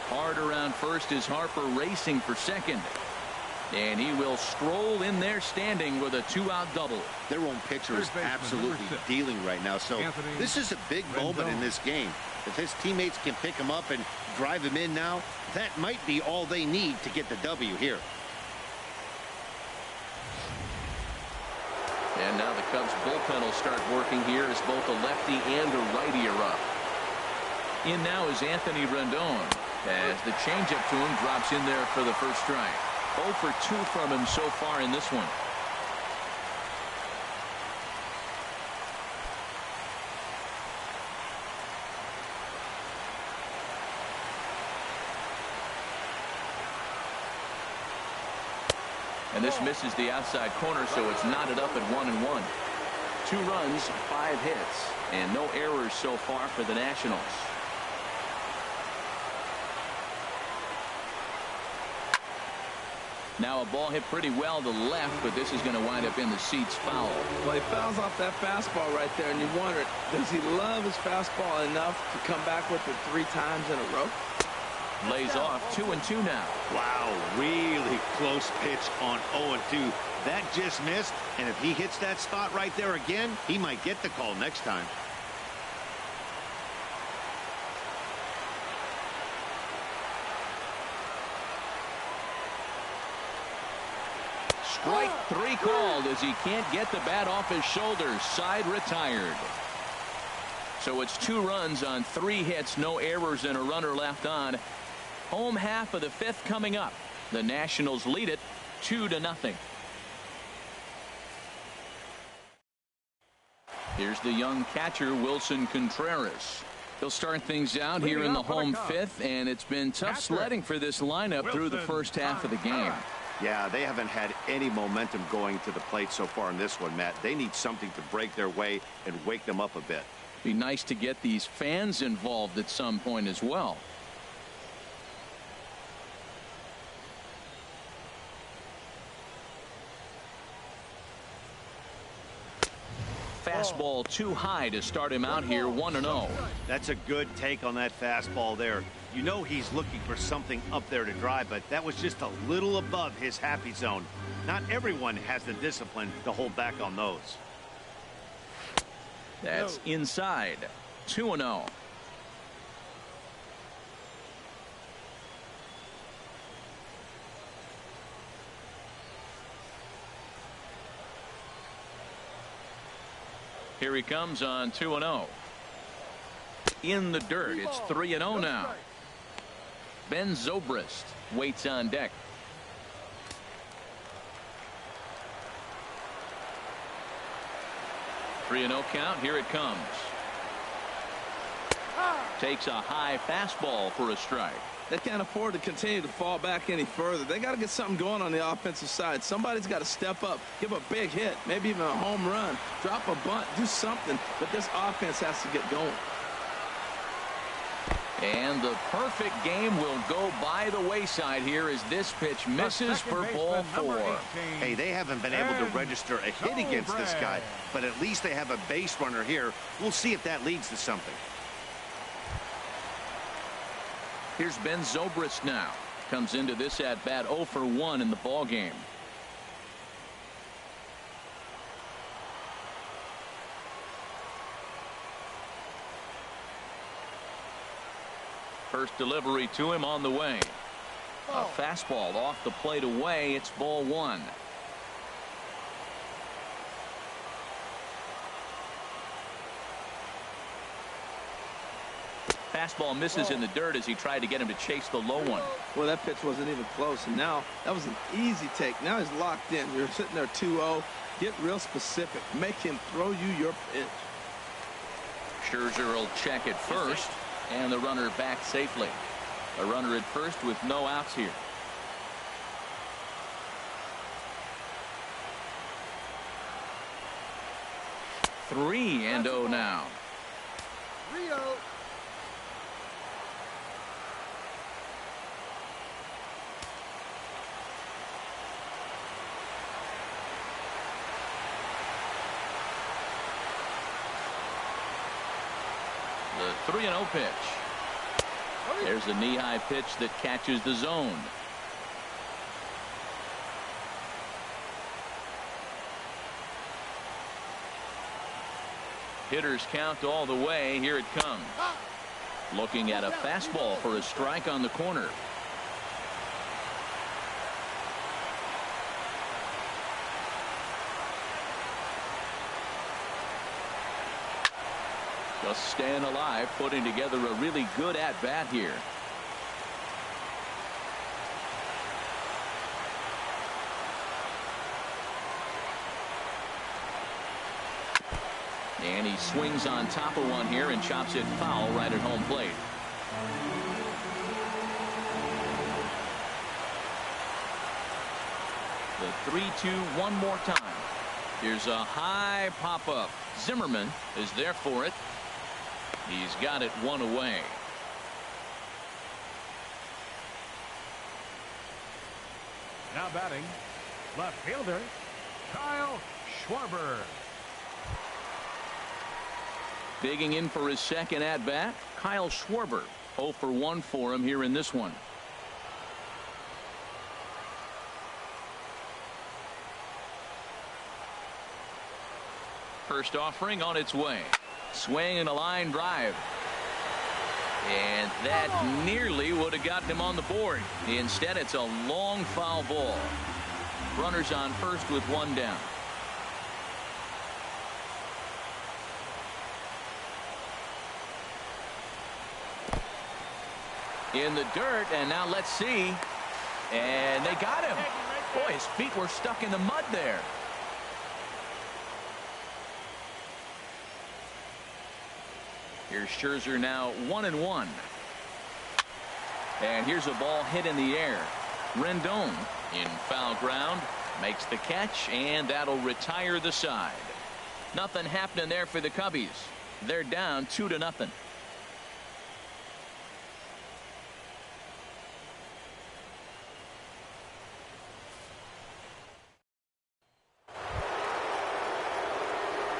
Hard around first is Harper racing for second. And he will stroll in there standing with a 2-out double. Their own pitcher is absolutely dealing right now, so this is a big moment in this game. If his teammates can pick him up and drive him in now, that might be all they need to get the W here. And now the Cubs bullpen will start working here as both a lefty and a righty are up. In now is Anthony Rendon as the changeup to him drops in there for the first strike. 0 for 2 from him so far in this one. And this misses the outside corner, so it's knotted up at 1-1. 2 runs, 5 hits, and no errors so far for the Nationals. Now a ball hit pretty well to left, but this is going to wind up in the seats foul. Well, he fouls off that fastball right there, and you wonder, does he love his fastball enough to come back with it 3 times in a row? Lays off 2-2 now. Wow, really close pitch on 0-2. That just missed, and if he hits that spot right there again, he might get the call next time. Strike 3 called as he can't get the bat off his shoulders. Side retired. So it's 2 runs on 3 hits, no errors, and a runner left on. Home half of the 5th coming up. The Nationals lead it 2-0. Here's the young catcher, Wilson Contreras. He'll start things out here in the home 5th, and it's been tough sledding for this lineup through the first half of the game. Yeah, they haven't had any momentum going to the plate so far in this one, Matt. They need something to break their way and wake them up a bit. Be nice to get these fans involved at some point as well. Fastball too high to start him out here. 1-0. That's a good take on that fastball there. You know he's looking for something up there to drive, but that was just a little above his happy zone. Not everyone has the discipline to hold back on those. That's inside. 2-0. Here he comes on 2-0. In the dirt. It's 3-0 now. Ben Zobrist waits on deck. 3-0 count. Here it comes. Takes a high fastball for a strike. They can't afford to continue to fall back any further. They got to get something going on the offensive side. Somebody's got to step up, give a big hit, maybe even a home run, drop a bunt, do something. But this offense has to get going. And the perfect game will go by the wayside here as this pitch misses for ball 4. Hey, they haven't been able to register a hit against this guy, but at least they have a base runner here. We'll see if that leads to something. Here's Ben Zobrist now. Comes into this at bat 0 for 1 in the ball game. First delivery to him on the way. A fastball off the plate away. It's ball 1. Fastball misses in the dirt as he tried to get him to chase the low one. Well, that pitch wasn't even close, and now that was an easy take. Now he's locked in. You're sitting there 2-0. Get real specific. Make him throw you your pitch. Scherzer will check it first, and the runner back safely. A runner at first with no outs here. Three and 0 now. 3-0. The 3-0 pitch. There's a knee-high pitch that catches the zone. Hitters count all the way. Here it comes. Looking at a fastball for a strike on the corner. Just staying alive, putting together a really good at-bat here. And he swings on top of one here and chops it foul right at home plate. The 3-2 one more time. Here's a high pop-up. Zimmerman is there for it. He's got it one away. Now batting, left fielder, Kyle Schwarber. Digging in for his second at-bat, Kyle Schwarber. 0 for 1 for him here in this one. First offering on its way. Swing and a line drive. And that nearly would have gotten him on the board. Instead, it's a long foul ball. Runners on first with one down. In the dirt, and now let's see. And they got him. Boy, his feet were stuck in the mud there. Here's Scherzer now 1-1. And here's a ball hit in the air. Rendon in foul ground makes the catch, and that'll retire the side. Nothing happening there for the Cubbies. They're down 2-0.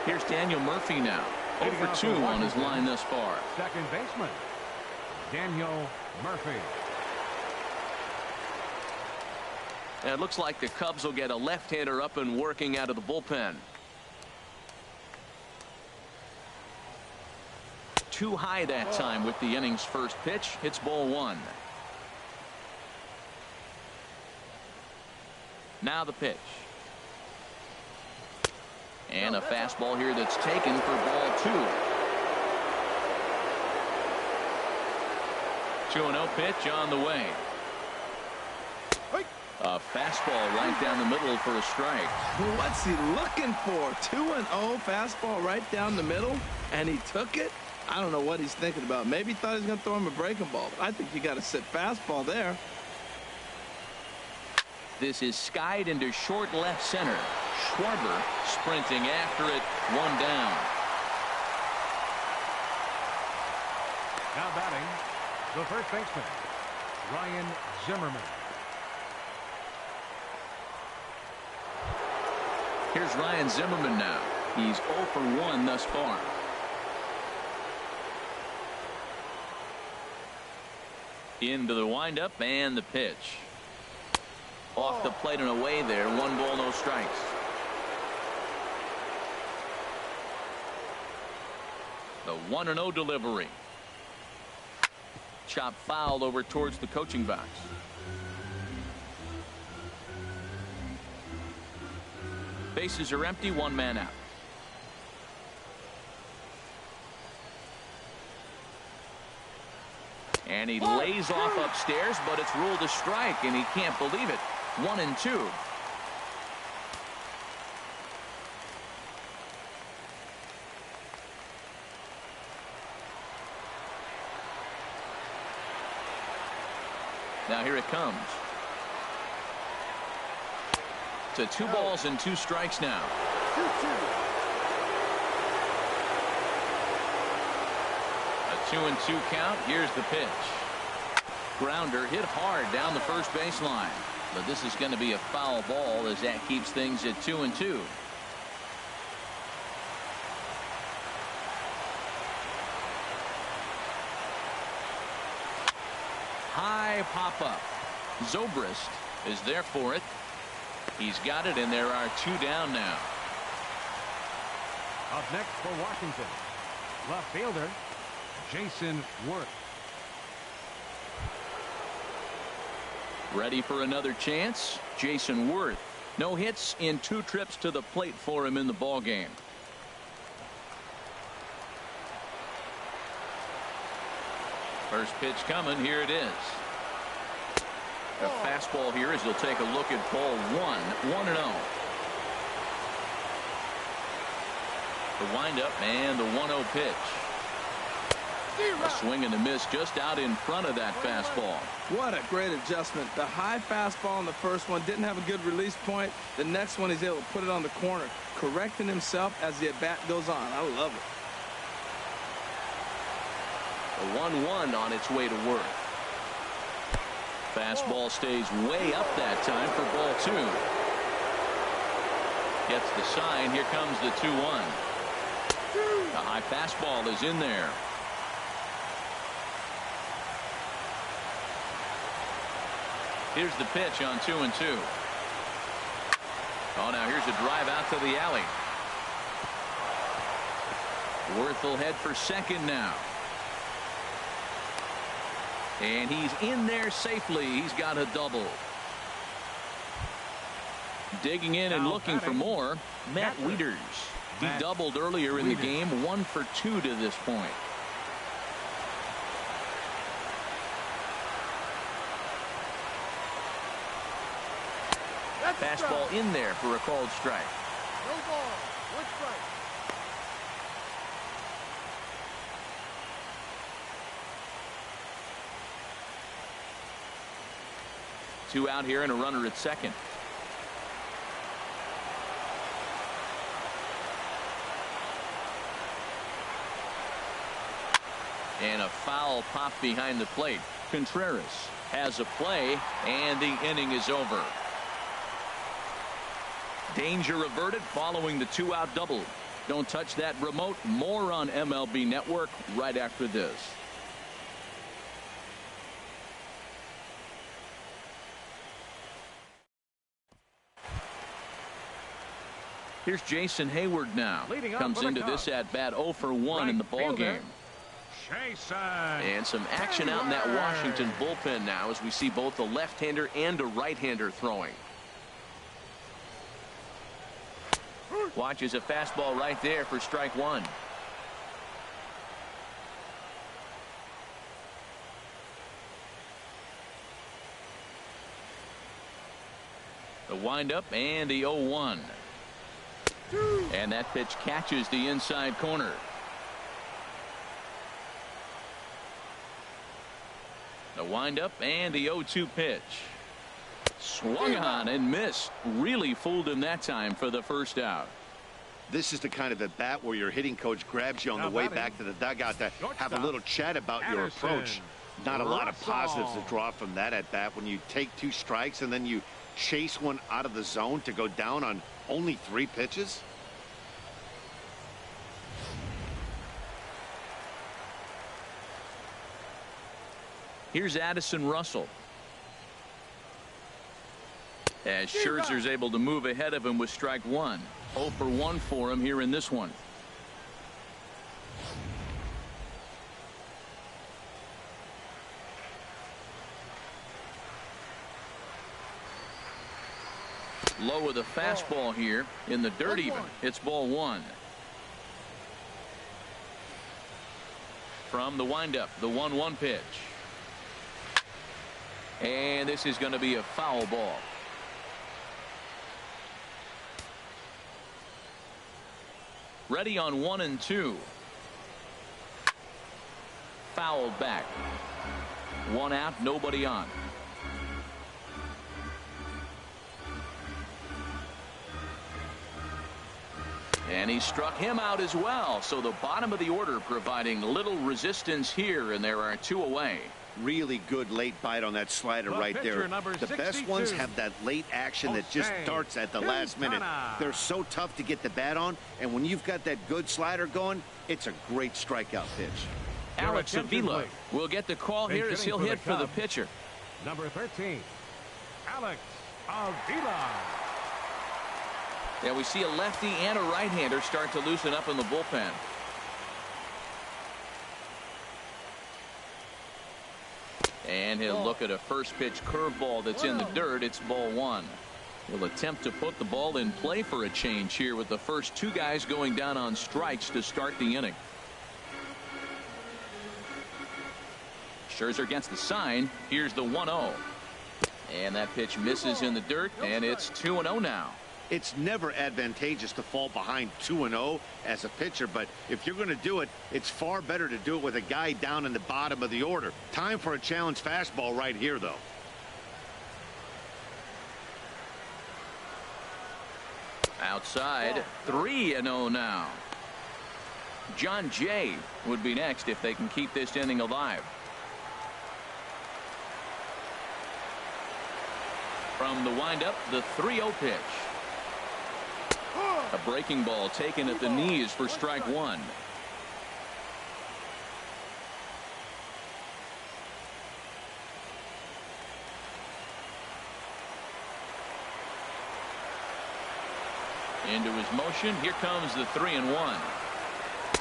Here's Daniel Murphy now. 0 for 2 on his line thus far. Second baseman, Daniel Murphy. And it looks like the Cubs will get a left-hander up and working out of the bullpen. Too high that time with the inning's first pitch. It's ball 1. Now the pitch. And a fastball here that's taken for ball 2. 2-0 pitch on the way. A fastball right down the middle for a strike. What's he looking for? 2-0 fastball right down the middle, and he took it. I don't know what he's thinking about. Maybe he thought he was going to throw him a breaking ball. But I think you got to sit fastball there. This is skied into short left center. Schwarber sprinting after it. One down. Now batting, the first baseman, Ryan Zimmerman. Here's Ryan Zimmerman now. He's 0 for 1 thus far. Into the windup and the pitch. Off the plate and away there. 1 ball, no strikes. The 1-0 delivery. Chop foul over towards the coaching box. Bases are empty. 1 man out. And he lays off upstairs, but it's ruled a strike, and he can't believe it. 1-2. Now here it comes. To 2 balls and 2 strikes now. 2-2. A 2-2 count. Here's the pitch. Grounder hit hard down the first baseline. But this is going to be a foul ball as that keeps things at 2-2. High pop up. Zobrist is there for it. He's got it, and there are 2 down now. Up next for Washington, left fielder, Jason Worth. Ready for another chance. Jason Worth. No hits in 2 trips to the plate for him in the ball game. First pitch coming. Here it is. A fastball here as he'll take a look at ball 1. 1-0. The windup and the 1-0 pitch. A swing and a miss just out in front of that fastball. What a great adjustment. The high fastball in the first one didn't have a good release point. The next one he's able to put it on the corner, correcting himself as the at-bat goes on. I love it. The 1-1 on its way to Worth. Fastball stays way up that time for ball 2. Gets the sign. Here comes the 2-1. The high fastball is in there. Here's the pitch on 2-2. Oh, now here's a drive out to the alley. Worth will head for second now. And he's in there safely. He's got a double. Digging in and looking for more, Matt Wieters. He doubled earlier in the game. 1 for 2 to this point. Fastball in there for a called strike. No ball. 1 strike. Two out here and a runner at second. And a foul pop behind the plate. Contreras has a play, and the inning is over. Danger averted following the 2-out double. Don't touch that remote. More on MLB Network right after this. Here's Jason Hayward now. Comes into this at bat 0 for 1 in the ball game. And some action out in that Washington bullpen now as we see both a left-hander and a right-hander throwing. Watches a fastball right there for strike 1. The windup and the 0-1. And that pitch catches the inside corner. The windup and the 0-2 pitch. Swung on and missed. Really fooled him that time for the first out. This is the kind of at bat where your hitting coach grabs you on the way back to the dugout to have a little chat about your approach. Not a lot of positives to draw from that at bat when you take 2 strikes and then you chase one out of the zone to go down on only 3 pitches. Here's Addison Russell. As Scherzer's able to move ahead of him with strike 1. 0 for 1 for him here in this one. Low with a fastball here in the dirt even. It's ball 1. From the windup, the 1-1 pitch. And this is going to be a foul ball. Ready on 1 and 2. Fouled back. 1 out, nobody on. And he struck him out as well. So the bottom of the order providing little resistance here, and there are 2 away. Really good late bite on that slider right there. The best ones have that late action that just starts at the last minute. They're so tough to get the bat on, and when you've got that good slider going, it's a great strikeout pitch. Alex Avila will get the call here as he'll hit for the pitcher. Number 13, Alex Avila. Yeah, we see a lefty and a right-hander start to loosen up in the bullpen. And he'll look at a first pitch curveball that's in the dirt. It's ball 1. He'll attempt to put the ball in play for a change here with the first 2 guys going down on strikes to start the inning. Scherzer gets the sign. Here's the 1-0. And that pitch misses in the dirt, and it's 2-0 now. It's never advantageous to fall behind 2-0 as a pitcher, but if you're going to do it, it's far better to do it with a guy down in the bottom of the order. Time for a challenge fastball right here, though. Outside, 3-0 now. John Jay would be next if they can keep this inning alive. From the windup, the 3-0 pitch. A breaking ball taken at the knees for strike 1. Into his motion. Here comes the 3-1.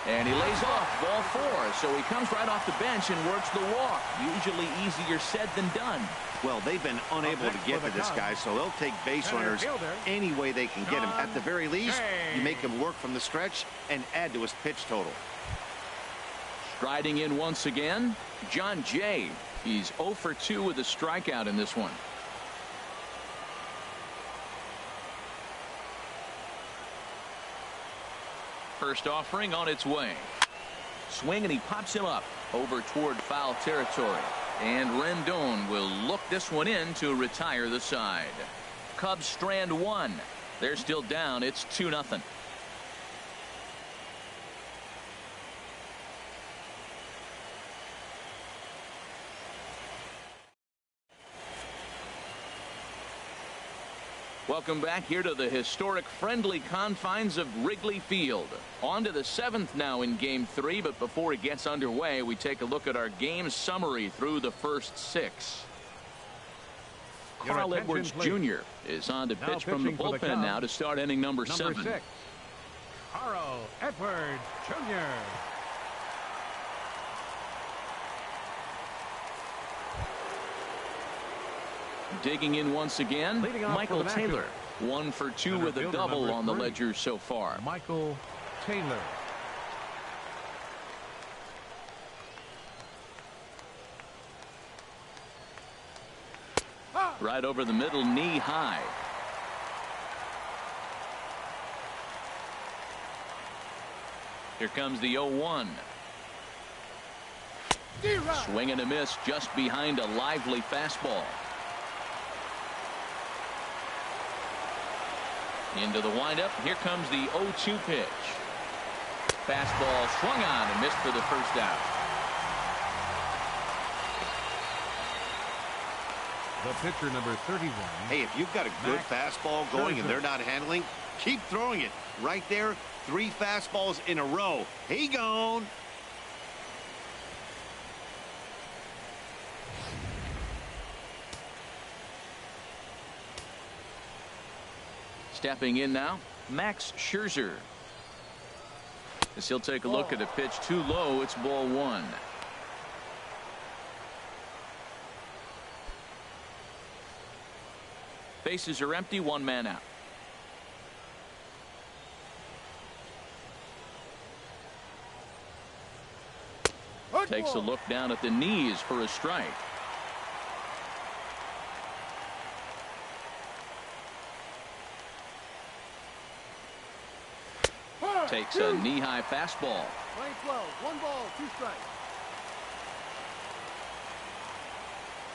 And he lays off ball 4. So he comes right off the bench and works the walk. Usually easier said than done. Well, they've been unable to get to this guy, so they'll take base runners any way they can get him. At the very least, you make him work from the stretch and add to his pitch total. Striding in once again, John Jay. He's 0 for 2 with a strikeout in this one. First offering on its way. Swing, and he pops him up over toward foul territory. And Rendon will look this one in to retire the side. Cubs strand 1. They're still down. It's 2-0. Welcome back here to the historic friendly confines of Wrigley Field. On to the 7th now in Game 3, but before it gets underway, we take a look at our game summary through the first 6. Carl Edwards Jr. is on to pitch from the bullpen now to start inning number 7. 6, Carl Edwards Jr. Digging in once again, Michael Taylor. 1 for 2 with a double on the ledger so far. Michael Taylor. Right over the middle, knee high. Here comes the 0-1. D-Rock. Swing and a miss just behind a lively fastball. Into the windup. Here comes the 0-2 pitch. Fastball swung on and missed for the first out. The pitcher, number 31. Hey, if you've got a good Max fastball going and Scherzer. they're not handling, keep throwing it. Right there, 3 fastballs in a row. He gone. Stepping in now, Max Scherzer. As he'll take a look at a pitch too low, it's ball 1. Bases are empty, 1 man out. Good Takes a ball. look down at the knees for a strike. Takes a knee-high fastball. Line 12. 1 ball, 2 strikes.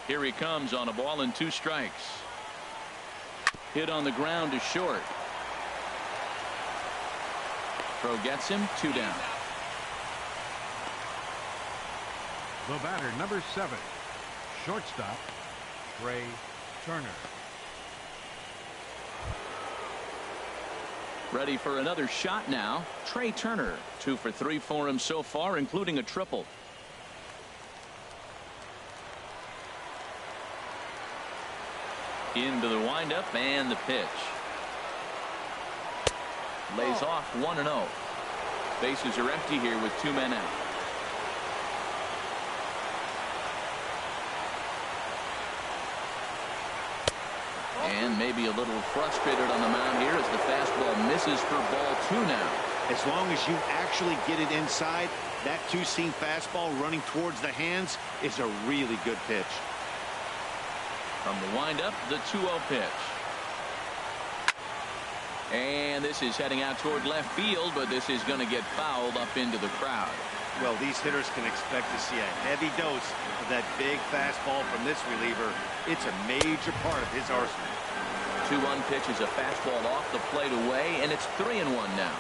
Here he comes on a ball and 2 strikes. Hit on the ground to short. Throw gets him, 2 down. The batter, number 7. Shortstop, Trey Turner. Ready for another shot now. Trey Turner, 2 for 3 for him so far, including a triple. Into the windup and the pitch. Lays off 1-0. Bases are empty here with 2 men out. And maybe a little frustrated on the mound here as the fastball misses for ball 2 now. As long as you actually get it inside, that 2-seam fastball running towards the hands is a really good pitch. From the windup, the 2-0 pitch. And this is heading out toward left field, but this is going to get fouled up into the crowd. Well, these hitters can expect to see a heavy dose of that big fastball from this reliever. It's a major part of his arsenal. 2-1 pitch is a fastball off the plate away, and it's 3-1 now.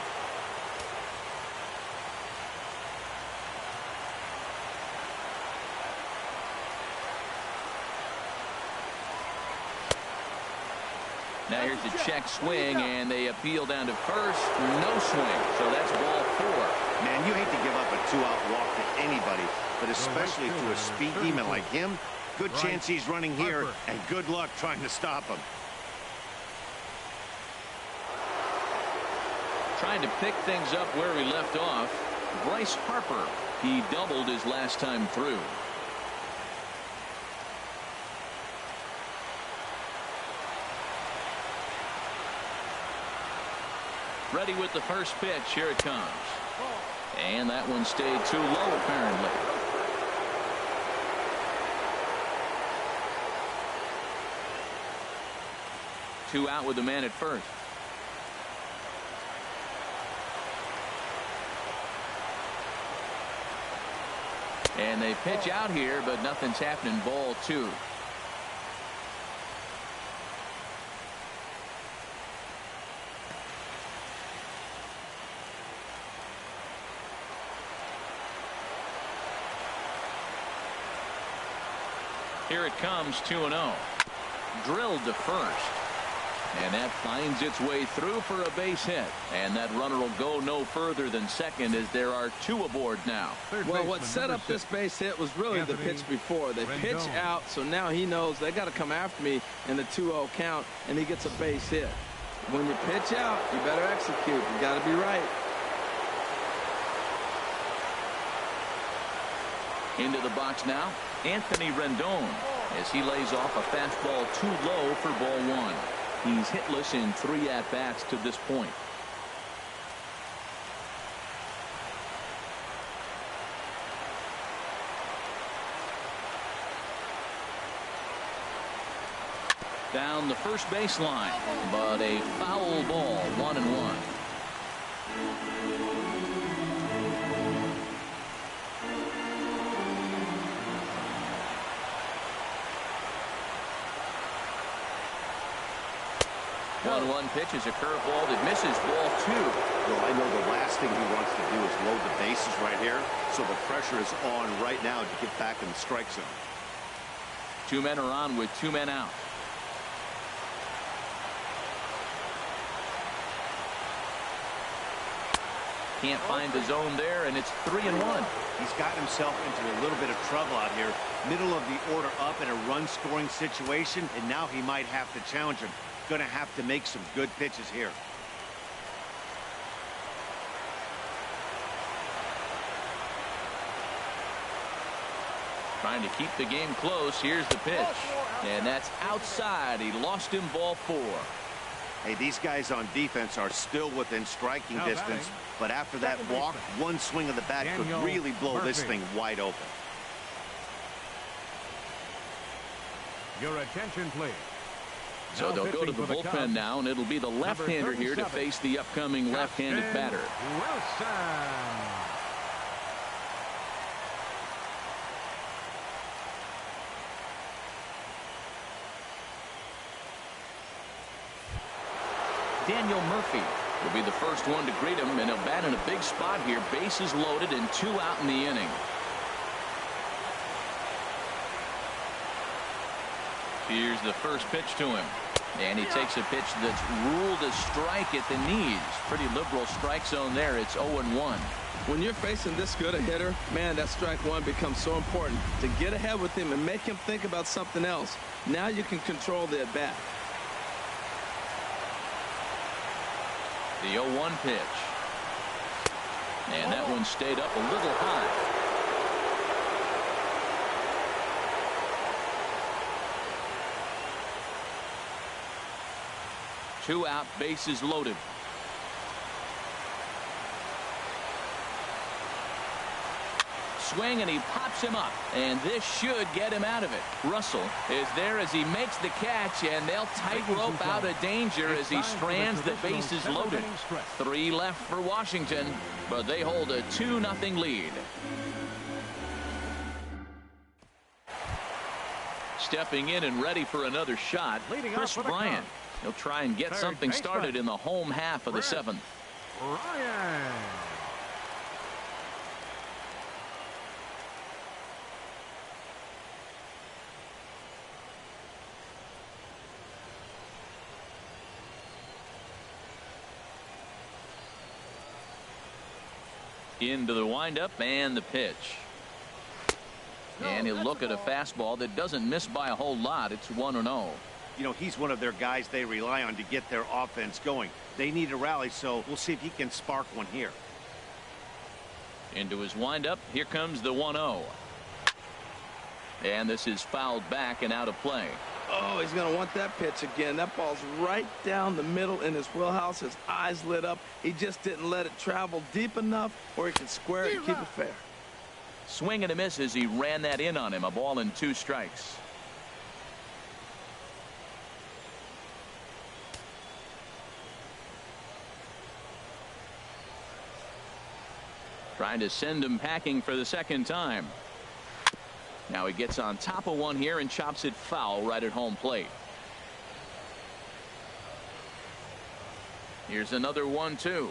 Now here's the check swing, and they appeal down to first. No swing, so that's ball 4. Man, you hate to give up a 2-out walk to anybody, but especially to a speed demon like him. Good chance he's running here, and good luck trying to stop him. Trying to pick things up where he left off. Bryce Harper. He doubled his last time through. Ready with the first pitch. Here it comes. And that one stayed too low, apparently. Two out with the man at first. And they pitch out here, but nothing's happening. Ball 2. Here it comes, 2-0. Drilled to first. And that finds its way through for a base hit. And that runner will go no further than second as there are 2 aboard now. Well, what set up this base hit was really the pitch before. They pitch out, so now he knows they got to come after me in the 2-0 count, and he gets a base hit. When you pitch out, you better execute. You got to be right. Into the box now, Anthony Rendon, as he lays off a fastball too low for ball 1. He's hitless in 3 at-bats to this point. Down the first baseline, but a foul ball, 1-1. 1-1 pitch is a curveball that misses, ball 2. Well, I know the last thing he wants to do is load the bases right here, so the pressure is on right now to get back in the strike zone. 2 men are on with 2 men out. Can't find the zone there, and it's 3-1. He's gotten himself into a little bit of trouble out here. Middle of the order up in a run-scoring situation, and now he might have to challenge him. Going to have to make some good pitches here. Trying to keep the game close. Here's the pitch, and that's outside. He lost him, ball 4. Hey, these guys on defense are still within striking distance, but after that walk, one swing of the bat could really blow this thing wide open. Your attention, please. So they'll go to the bullpen now, and it'll be the left-hander here to face the upcoming left-handed batter. Wilson. Daniel Murphy will be the first one to greet him, and he'll bat in a big spot here. Bases loaded and 2 out in the inning. Here's the first pitch to him, and he takes a pitch that's ruled a strike at the knees. Pretty liberal strike zone there. It's 0-1. When you're facing this good a hitter, man, that strike one becomes so important to get ahead with him and make him think about something else. Now you can control the at bat. The 0-1 pitch. And that one stayed up a little high. Two out, bases loaded. Swing, and he pops him up, and this should get him out of it. Russell is there as he makes the catch, and they'll tightrope out of danger as he strands the bases loaded. 3 left for Washington, but they hold a 2-0 lead. Stepping in and ready for another shot, Chris Bryant. He'll try and get something started in the home half of the 7th. Ryan. Into the windup and the pitch. And he'll look at a fastball that doesn't miss by a whole lot. It's 1-0. You know, he's one of their guys they rely on to get their offense going. They need a rally, so we'll see if he can spark one here. Into his windup. Here comes the 1-0. And this is fouled back and out of play. Oh, he's going to want that pitch again. That ball's right down the middle in his wheelhouse. His eyes lit up. He just didn't let it travel deep enough where he could square it and keep it fair. Swing and a miss as he ran that in on him. A ball and 2 strikes. Trying to send him packing for the second time. Now he gets on top of one here and chops it foul right at home plate. Here's another 1-2.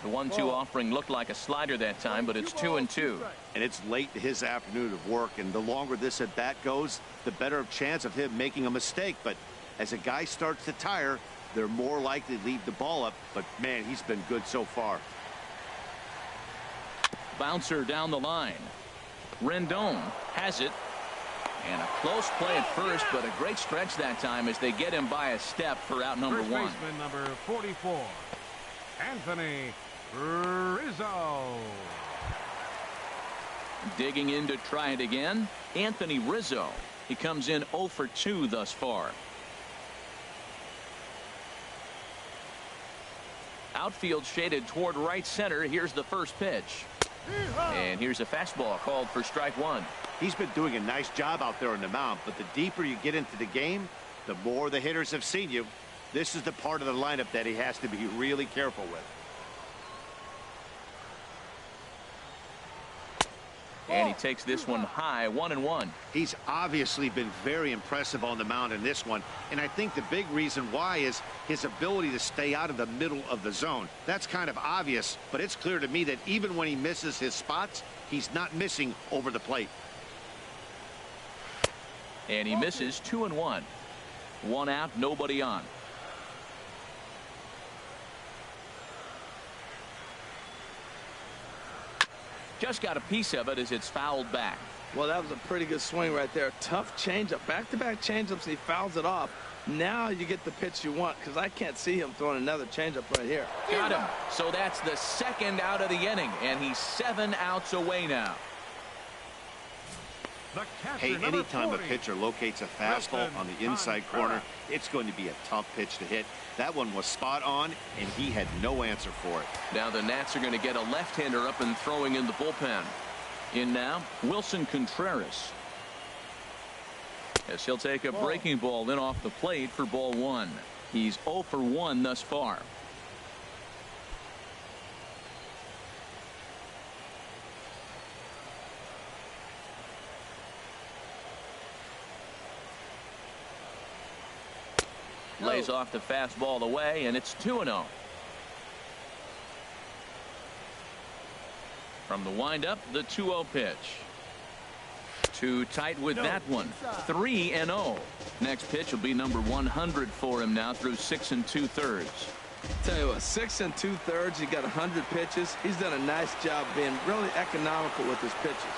The 1-2 offering looked like a slider that time, but it's 2-2. And it's late in his afternoon of work, and the longer this at bat goes, the better chance of him making a mistake. But as a guy starts to tire, they're more likely to leave the ball up. But man, he's been good so far. Bouncer down the line. Rendon has it, and a close play at first, but a great stretch that time as they get him by a step for out number 1. First baseman number 44, Anthony Rizzo. Digging in to try it again, Anthony Rizzo. He comes in 0 for 2 thus far. Outfield shaded toward right center. Here's the first pitch. And here's a fastball called for strike 1. He's been doing a nice job out there on the mound, but the deeper you get into the game, the more the hitters have seen you. This is the part of the lineup that he has to be really careful with. And he takes this one high, 1-1. He's obviously been very impressive on the mound in this one, and I think the big reason why is his ability to stay out of the middle of the zone. That's kind of obvious, but it's clear to me that even when he misses his spots, he's not missing over the plate. And he misses, 2-1. 1 out, nobody on. Just got a piece of it as it's fouled back. Well, that was a pretty good swing right there. Tough changeup. Back-to-back changeups. He fouls it off. Now you get the pitch you want, because I can't see him throwing another changeup right here. Got him. So that's the second out of the inning, and he's 7 outs away now. Hey, anytime a pitcher locates a fastball on the inside corner, it's going to be a tough pitch to hit. That one was spot on, and he had no answer for it. Now the Nats are going to get a left-hander up and throwing in the bullpen. In now, Wilson Contreras. As he'll take a breaking ball in off the plate for ball 1. He's 0 for 1 thus far. Lays off the fastball away, and it's 2-0. From the windup, the 2-0 pitch. Too tight with that one. 3-0. Next pitch will be number 100 for him now through 6 2/3. Tell you what, 6 2/3. He got 100 pitches. He's done a nice job being really economical with his pitches.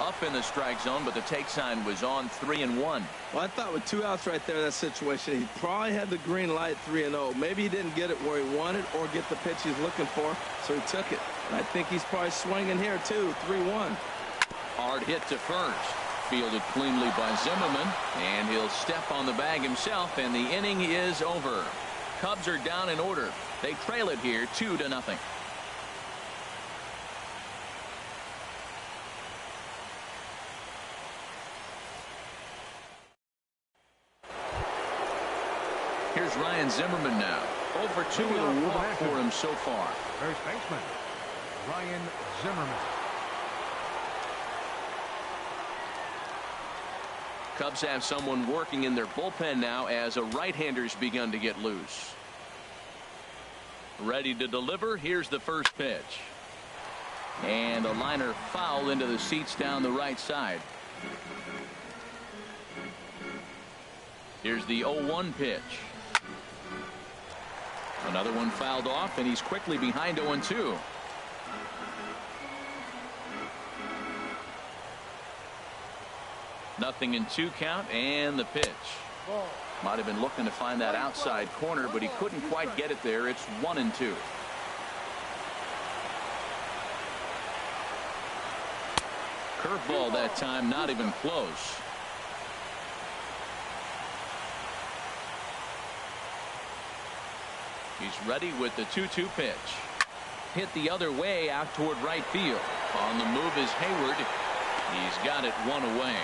Up in the strike zone, but the take sign was on. 3-1. Well, I thought with 2 outs right there, that situation, he probably had the green light. 3-0. Maybe he didn't get it where he wanted or get the pitch he's looking for, so he took it. And I think he's probably swinging here too. 3-1. Hard hit to first. Fielded cleanly by Zimmerman, and he'll step on the bag himself, and the inning is over. Cubs are down in order. They trail it here 2-0. Here's Ryan Zimmerman now. 0 for 2 with a walk for him so far. First baseman, Ryan Zimmerman. Cubs have someone working in their bullpen now as a right-hander's begun to get loose. Ready to deliver. Here's the first pitch. And a liner foul into the seats down the right side. Here's the 0-1 pitch. Another one fouled off, and he's quickly behind 0-2. Nothing in 2 count, and the pitch. Might have been looking to find that outside corner, but he couldn't quite get it there. It's 1-2. Curveball that time, not even close. He's ready with the 2-2 pitch. Hit the other way out toward right field. On the move is Hayward. He's got it 1 away.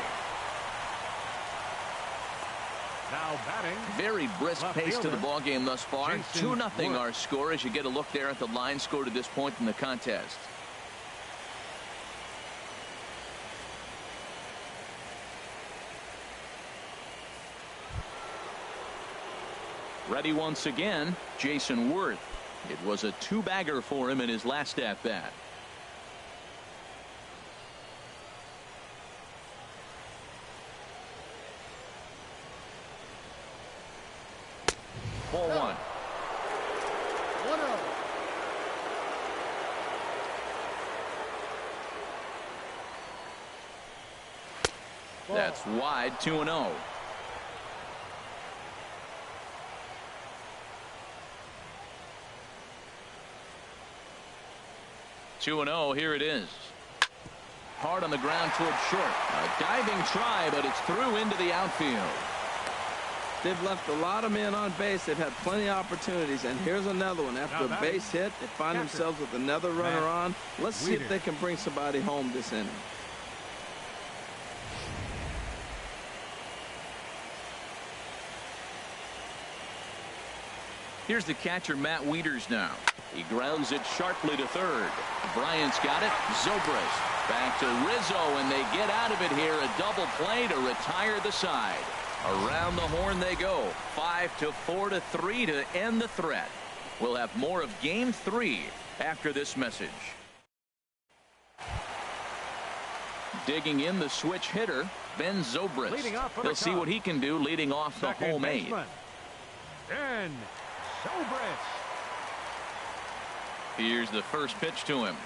Now batting. Very brisk pace to the ball game thus far. Jason 2-0 our score as you get a look there at the line score to this point in the contest. Ready once again, Jason Worth. It was a 2-bagger for him in his last at bat. Ball 1. 1-0. That's wide. 2-0. 2-0. Here it is. Hard on the ground towards short. A diving try, but it's through into the outfield. They've left a lot of men on base. They've had plenty of opportunities, and here's another one. After a base hit, they find themselves with another runner on. Let's see if they can bring somebody home this inning. Here's the catcher, Matt Wieters now. He grounds it sharply to third. Bryant's got it. Zobrist back to Rizzo, and they get out of it here. A double play to retire the side. Around the horn they go. 5-4-3 to end the threat. We'll have more of Game 3 after this message. Digging in the switch hitter, Ben Zobrist. He'll see what he can do leading off the home eight. Ben Zobrist. Here's the first pitch to him.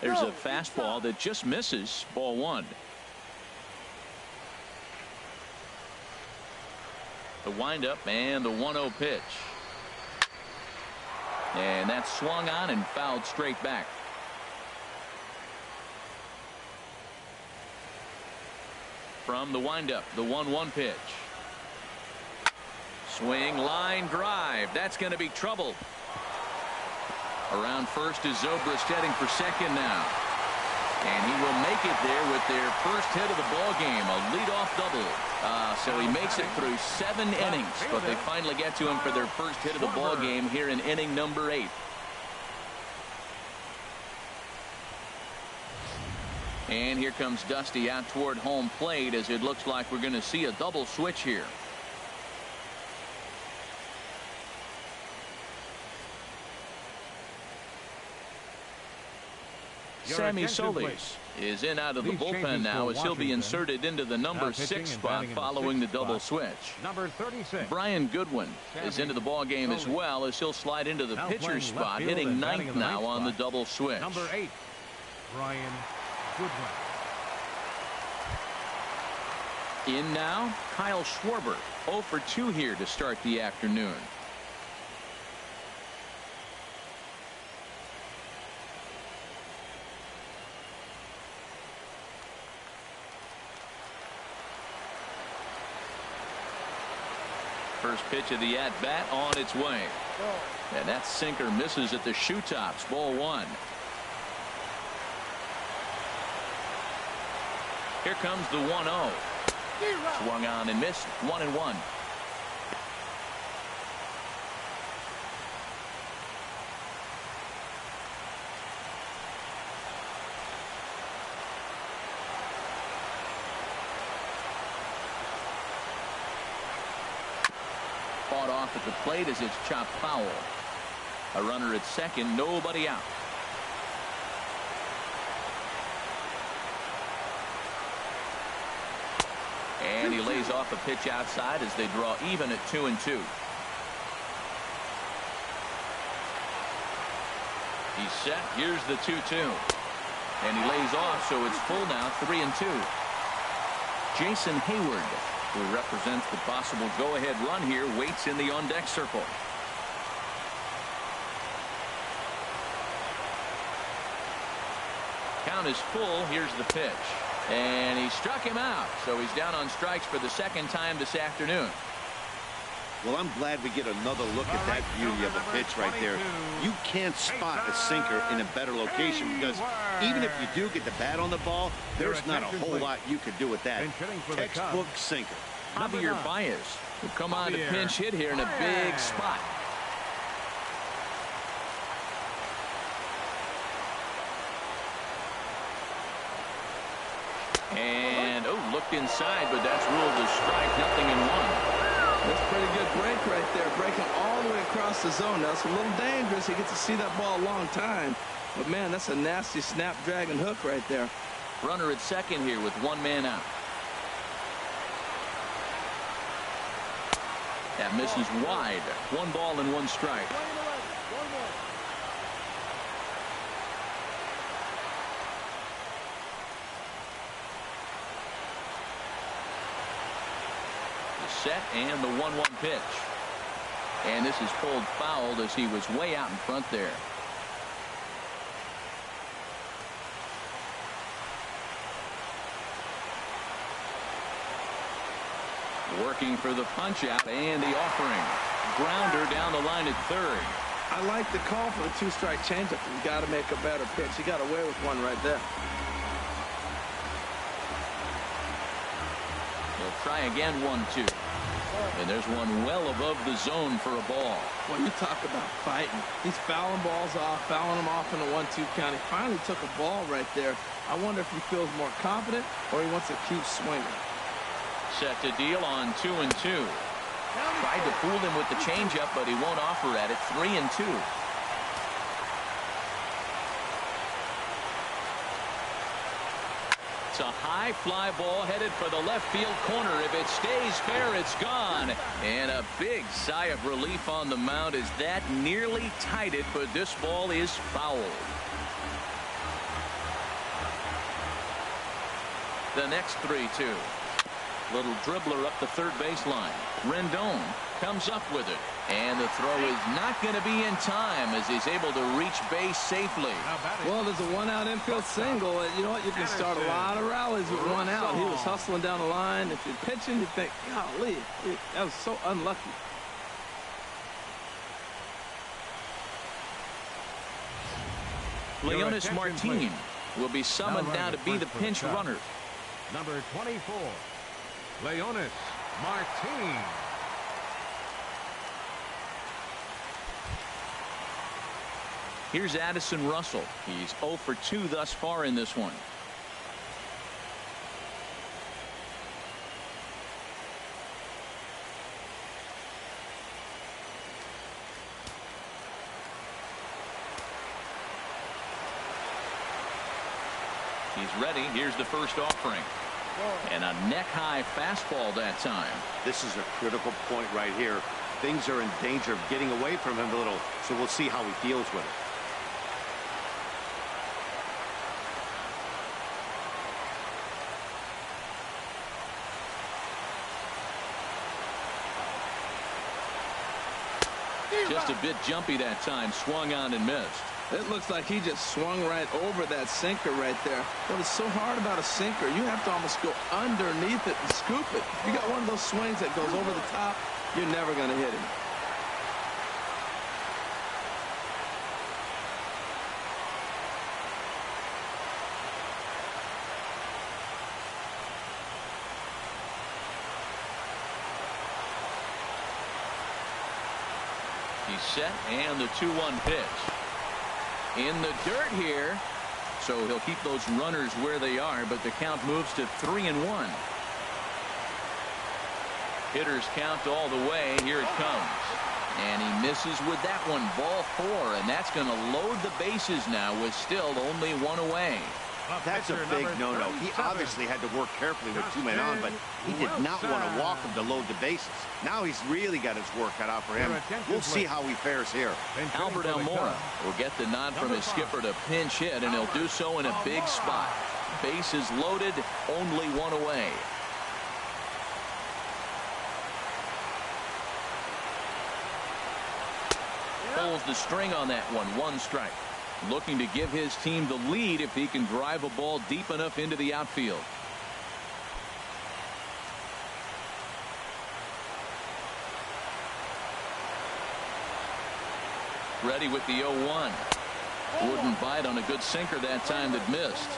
There's a fastball that just misses. Ball one. The windup and the 1-0 pitch. And that's swung on and fouled straight back. From the windup, the 1-1 pitch. Swing, line drive. That's going to be trouble. Around first is Zobrist heading for second now. And he will make it there with their first hit of the ball game, a leadoff double. So he makes it through 7 innings, but they finally get to him for their first hit of the ball game here in inning number 8. And here comes Dusty out toward home plate as it looks like we're going to see a double switch here. Sammy Solis is in out of the bullpen now as he'll be inserted into the number 6 spot following the double switch. Number 36. Brian Goodwin is into the ball game as well as he'll slide into the pitcher's spot, hitting 9th now on the double switch. Number 8. Brian Goodwin. In now, Kyle Schwarber, 0 for 2 here to start the afternoon. First pitch of the at-bat on its way. And that sinker misses at the shoe tops. Ball one. Here comes the 1-0. Swung on and missed. 1-1. Fought off at the plate as it's chopped foul. A runner at second, nobody out. And he lays off a pitch outside as they draw even at 2-2. He's set. Here's the 2-2. And he lays off, so it's full now, 3-2. Jason Hayward, who represents the possible go-ahead run here, waits in the on-deck circle. Count is full. Here's the pitch. And he struck him out, so he's down on strikes for the second time this afternoon. Well, I'm glad we get another look at that beauty of a pitch right there. You can't spot a sinker in a better location because even if you do get the bat on the ball, there's not a whole lot you could do with that. Textbook sinker. Javier Baez will come on to pinch hit here in a big spot. And looked inside, but that's ruled a strike. 0-1. That's a pretty good break right there, breaking all the way across the zone. Now it's a little dangerous. He gets to see that ball a long time, but man, that's a nasty snapdragon hook right there. Runner at second here with one man out. That misses wide. 1 ball and 1 strike. Set and the 1-1 pitch. And this is pulled fouled as he was way out in front there. Working for the punch out and the offering. Grounder down the line at third. I like the call for the 2-strike changeup. You got to make a better pitch. He got away with one right there. He'll try again. 1-2. And there's one well above the zone for a ball. Well, you talk about fighting. He's fouling balls off, fouling them off in a 1-2 count. He finally took a ball right there. I wonder if he feels more confident or he wants to keep swinging. Set to deal on 2-2. Tried to fool him with the changeup, but he won't offer at it. 3-2. It's a high fly ball headed for the left field corner. If it stays fair, it's gone. And a big sigh of relief on the mound as that nearly tied it, but this ball is foul. The next 3-2. Little dribbler up the third baseline. Rendon comes up with it. And the throw is not going to be in time as he's able to reach base safely. Well, there's a one-out infield single. You know what? You can start a lot of rallies with one out. He was hustling down the line. If you're pitching, you think, golly, that was so unlucky. Leonis Martin will be summoned now to be the pinch runner. Number 24, Leonis Martin. Here's Addison Russell. He's 0 for 2 thus far in this one. He's ready. Here's the first offering. And a neck-high fastball that time. This is a critical point right here. Things are in danger of getting away from him a little, so we'll see how he deals with it. Just a bit jumpy that time. Swung on and missed. It looks like he just swung right over that sinker right there. What is so hard about a sinker, you have to almost go underneath it and scoop it. You got one of those swings that goes over the top, you're never going to hit him. He's set, and the 2-1 pitch. In the dirt here, so he'll keep those runners where they are, but the count moves to 3-1. Hitters count all the way. Here it comes. And he misses with that one. Ball 4, and that's going to load the bases now with still only 1 away. That's a big no-no. He obviously had to work carefully with 2 men on, but he did not want to walk him to load the bases. Now he's really got his work cut out for him. We'll see how he fares here. Albert Almora will get the nod from his skipper to pinch hit, and he'll do so in a big spot. Bases loaded, only 1 away. Pulls the string on that one. 1 strike. Looking to give his team the lead if he can drive a ball deep enough into the outfield. Ready with the 0-1. Wouldn't bite on a good sinker that time that missed.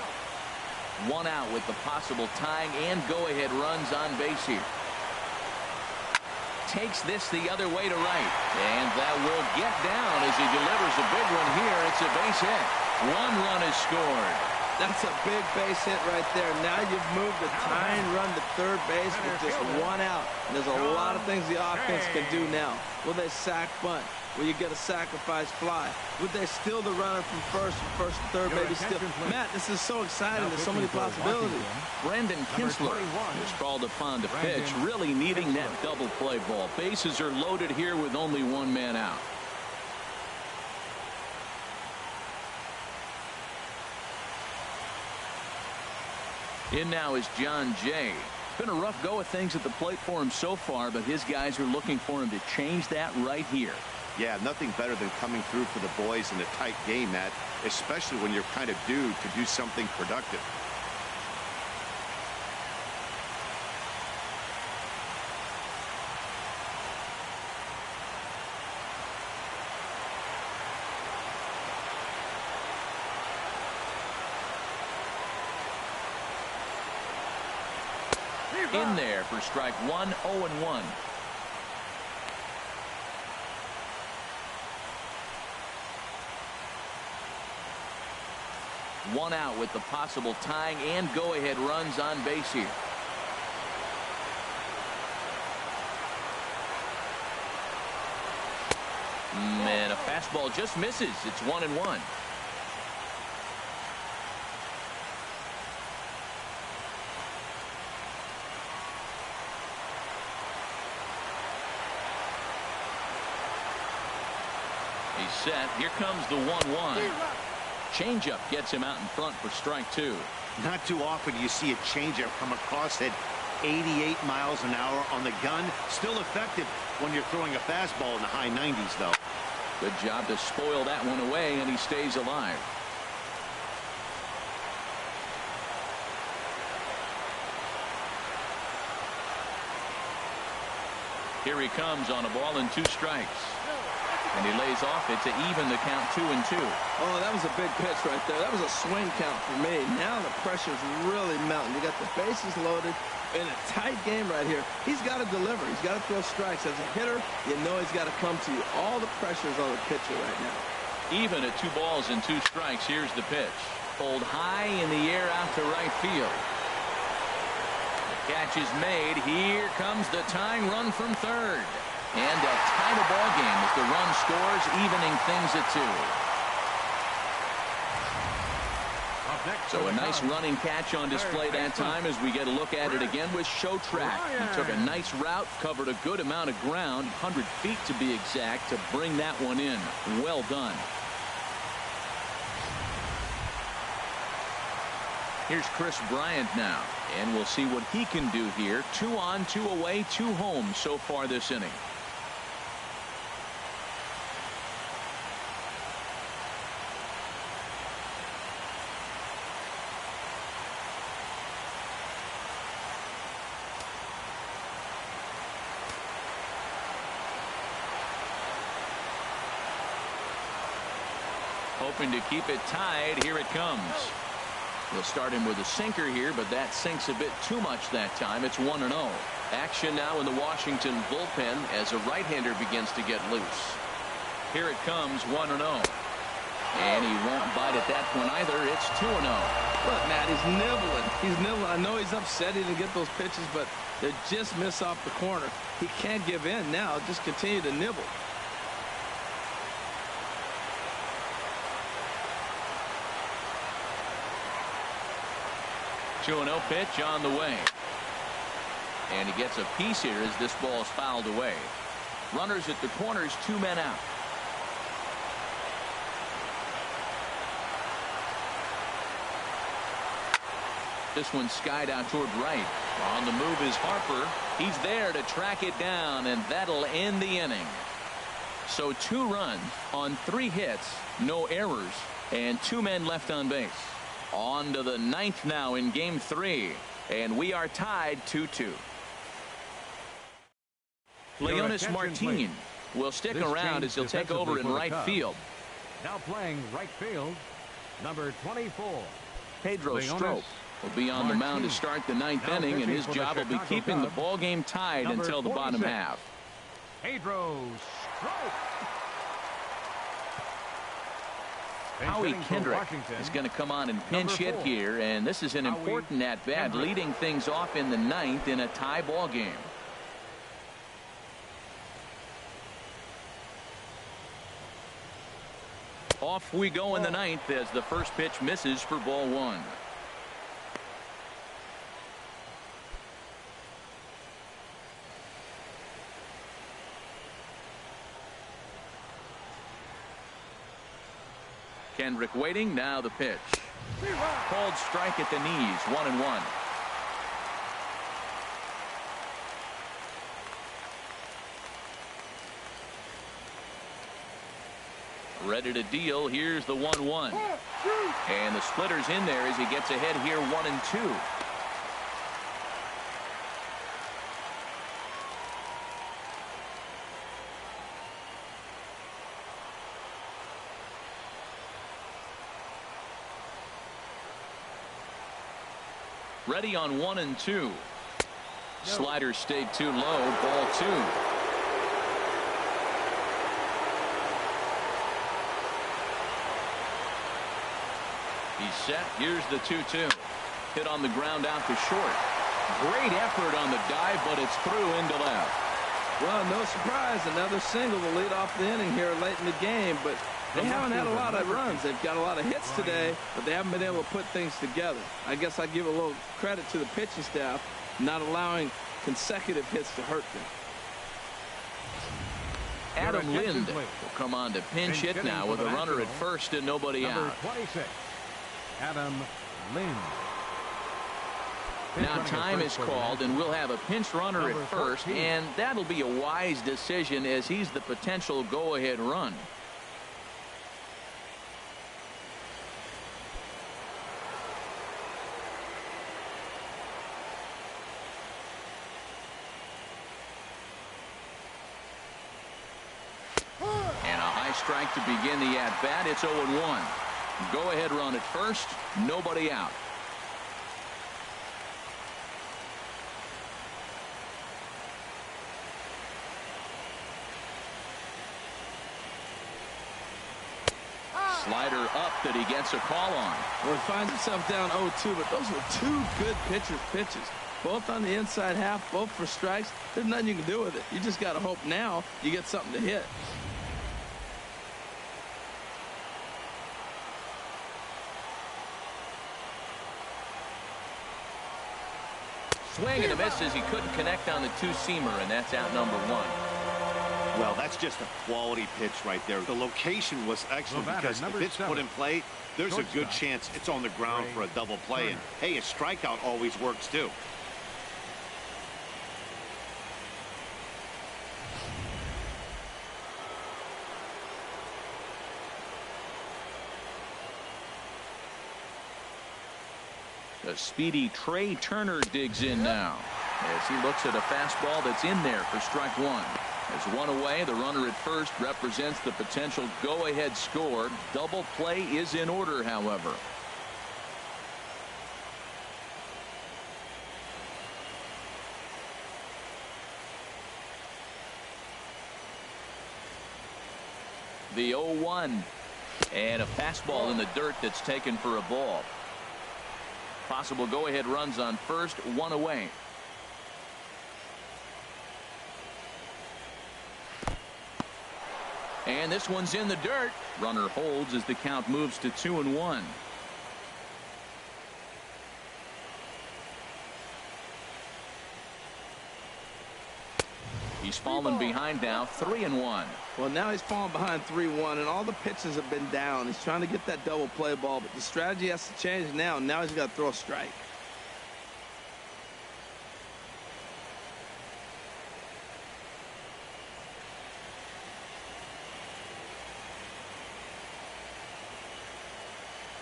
1 out with the possible tying and go-ahead runs on base here. Takes this the other way to right, and that will get down as he delivers a big one here. It's a base hit. 1 run is scored. That's a big base hit right there. Now you've moved the tying run to third base with just 1 out. And there's a lot of things the offense can do now. Will they sack bunt? Will you get a sacrifice fly? Would they steal the runner from first to third, maybe steal? Matt, this is so exciting. There's so many possibilities. Brandon Kinsler is called upon to pitch, really needing that double play ball. Bases are loaded here with only 1 man out. In now is John Jay. Been a rough go of things at the plate for him so far, but his guys are looking for him to change that right here. Yeah, nothing better than coming through for the boys in a tight game, Matt, especially when you're kind of due to do something productive. In there for strike 1, 0-1. One out with the possible tying and go-ahead runs on base here. And a fastball just misses. It's 1-1. He's set. Here comes the 1-1. Changeup gets him out in front for strike 2. Not too often you see a changeup come across at 88 miles an hour on the gun. Still effective when you're throwing a fastball in the high 90s, though. Good job to spoil that one away, and he stays alive. Here he comes on a ball and 2 strikes. And he lays off. It's an even the count 2-2. Oh, that was a big pitch right there. That was a swing count for me. Now the pressure's really mounting. You got the bases loaded in a tight game right here. He's got to deliver. He's got to throw strikes. As a hitter, you know he's got to come to you. All the pressure's on the pitcher right now. Even at 2 balls and 2 strikes. Here's the pitch. Pulled high in the air out to right field. The catch is made. Here comes the tying run from third. And a tie the ball game as the run scores, evening things at 2. So a nice running catch on display that time as we get a look at it again with Show Track. He took a nice route, covered a good amount of ground, 100 feet to be exact, to bring that one in. Well done. Here's Chris Bryant now, and we'll see what he can do here. 2 on, 2 away, 2 home so far this inning. Hoping to keep it tied. Here it comes. We'll start him with a sinker here, but that sinks a bit too much that time. It's 1-0. Action now in the Washington bullpen as a right-hander begins to get loose. Here it comes, 1-0. And he won't bite at that one either. It's 2-0. Look, Matt, he's nibbling. He's nibbling. I know he's upset he didn't get those pitches, but they just miss off the corner. He can't give in now. Just continue to nibble. No pitch on the way. And he gets a piece here as this ball is fouled away. Runners at the corners, 2 men out. This one skied out toward right. On the move is Harper. He's there to track it down, and that'll end the inning. So 2 runs on 3 hits, no errors, and 2 men left on base. On to the 9th now in game 3, and we are tied 2-2. Leonis Martin will stick around as he'll take over in right field. Now playing right field, number 24. Pedro Strop will be on the mound to start the 9th inning, and his job will be keeping the ball game tied until the bottom half. Pedro Strop. Howie Kendrick is going to come on and pinch hit here, and this is an important at-bat, leading things off in the 9th in a tie ball game. Off we go in the 9th as the first pitch misses for ball 1. Kendrick waiting. Now the pitch. Called strike at the knees. 1-1. Ready to deal. Here's the 1-1. And the splitter's in there as he gets ahead here, 1-2. Ready on 1-2. Slider stayed too low. Ball 2. He's set. Here's the 2-2. Hit on the ground out to short. Great effort on the dive, but it's through into left. Well, no surprise, another single to lead off the inning here late in the game, but they haven't had a lot of runs. They've got a lot of hits today, but they haven't been able to put things together. I guess I give a little credit to the pitching staff, not allowing consecutive hits to hurt them. Adam Lind will come on to pinch hit now with a runner at first and nobody out. Number 26, Adam Lind. Now time is called, and we'll have a pinch runner at first, and that'll be a wise decision as he's the potential go-ahead run. And a high strike to begin the at-bat. It's 0-1. Go-ahead run at first, nobody out. Slider up that he gets a call on. Well, he finds himself down 0-2, but those were two good pitches. Both on the inside half, both for strikes. There's nothing you can do with it. You just got to hope now you get something to hit. Swing and a miss as he couldn't connect on the two-seamer, and that's out number 1. Well, that's just a quality pitch right there. The location was excellent because if it's put in play, there's a good chance it's on the ground for a double play. And hey, a strikeout always works too. The speedy Trey Turner digs in now as he looks at a fastball that's in there for strike 1. As one away, the runner at first represents the potential go-ahead score. Double play is in order, however. The 0-1. And a fastball in the dirt that's taken for a ball. Possible go-ahead runs on first, one away. And this one's in the dirt. Runner holds as the count moves to 2-1. He's fallen behind now, 3-1. Well, now he's fallen behind 3-1, and all the pitches have been down. He's trying to get that double play ball, but the strategy has to change now. Now he's got to throw a strike.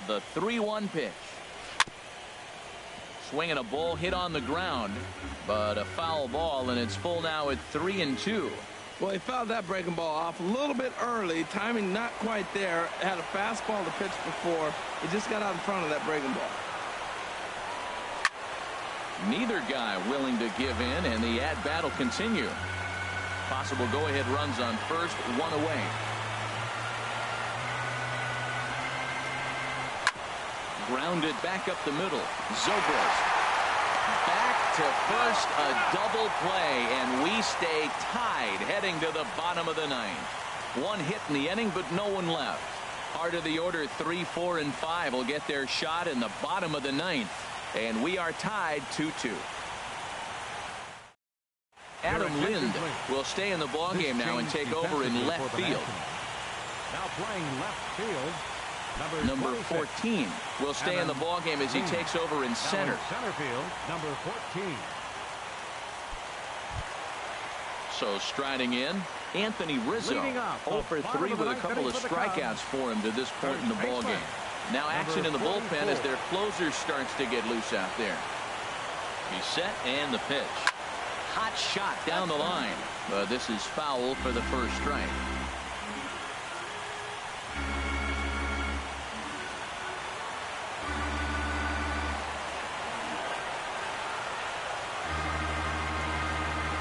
The 3-1 pitch. Swinging a ball hit on the ground, but a foul ball, and it's full now at 3-2. Well, he fouled that breaking ball off a little bit early. Timing not quite there. Had a fastball to pitch before. He just got out in front of that breaking ball. Neither guy willing to give in, and the at-bat will continue. Possible go-ahead runs on first, one away. Grounded back up the middle. Zobrist back to first, a double play, and we stay tied heading to the bottom of the ninth. One hit in the inning, but no one left. Part of the order 3, 4, and 5 will get their shot in the bottom of the ninth, and we are tied 2-2. Adam Lind will stay in the ballgame now and take over in left field. Now playing left field. Number 14 will stay in the ballgame as he takes over in center. Center field, number 14. So striding in, Anthony Rizzo, 0 for 3 with a couple of strikeouts for him to this point in the ballgame. Now action in the bullpen as their closer starts to get loose out there. He's set and the pitch. Hot shot down the line, but this is foul for the first strike.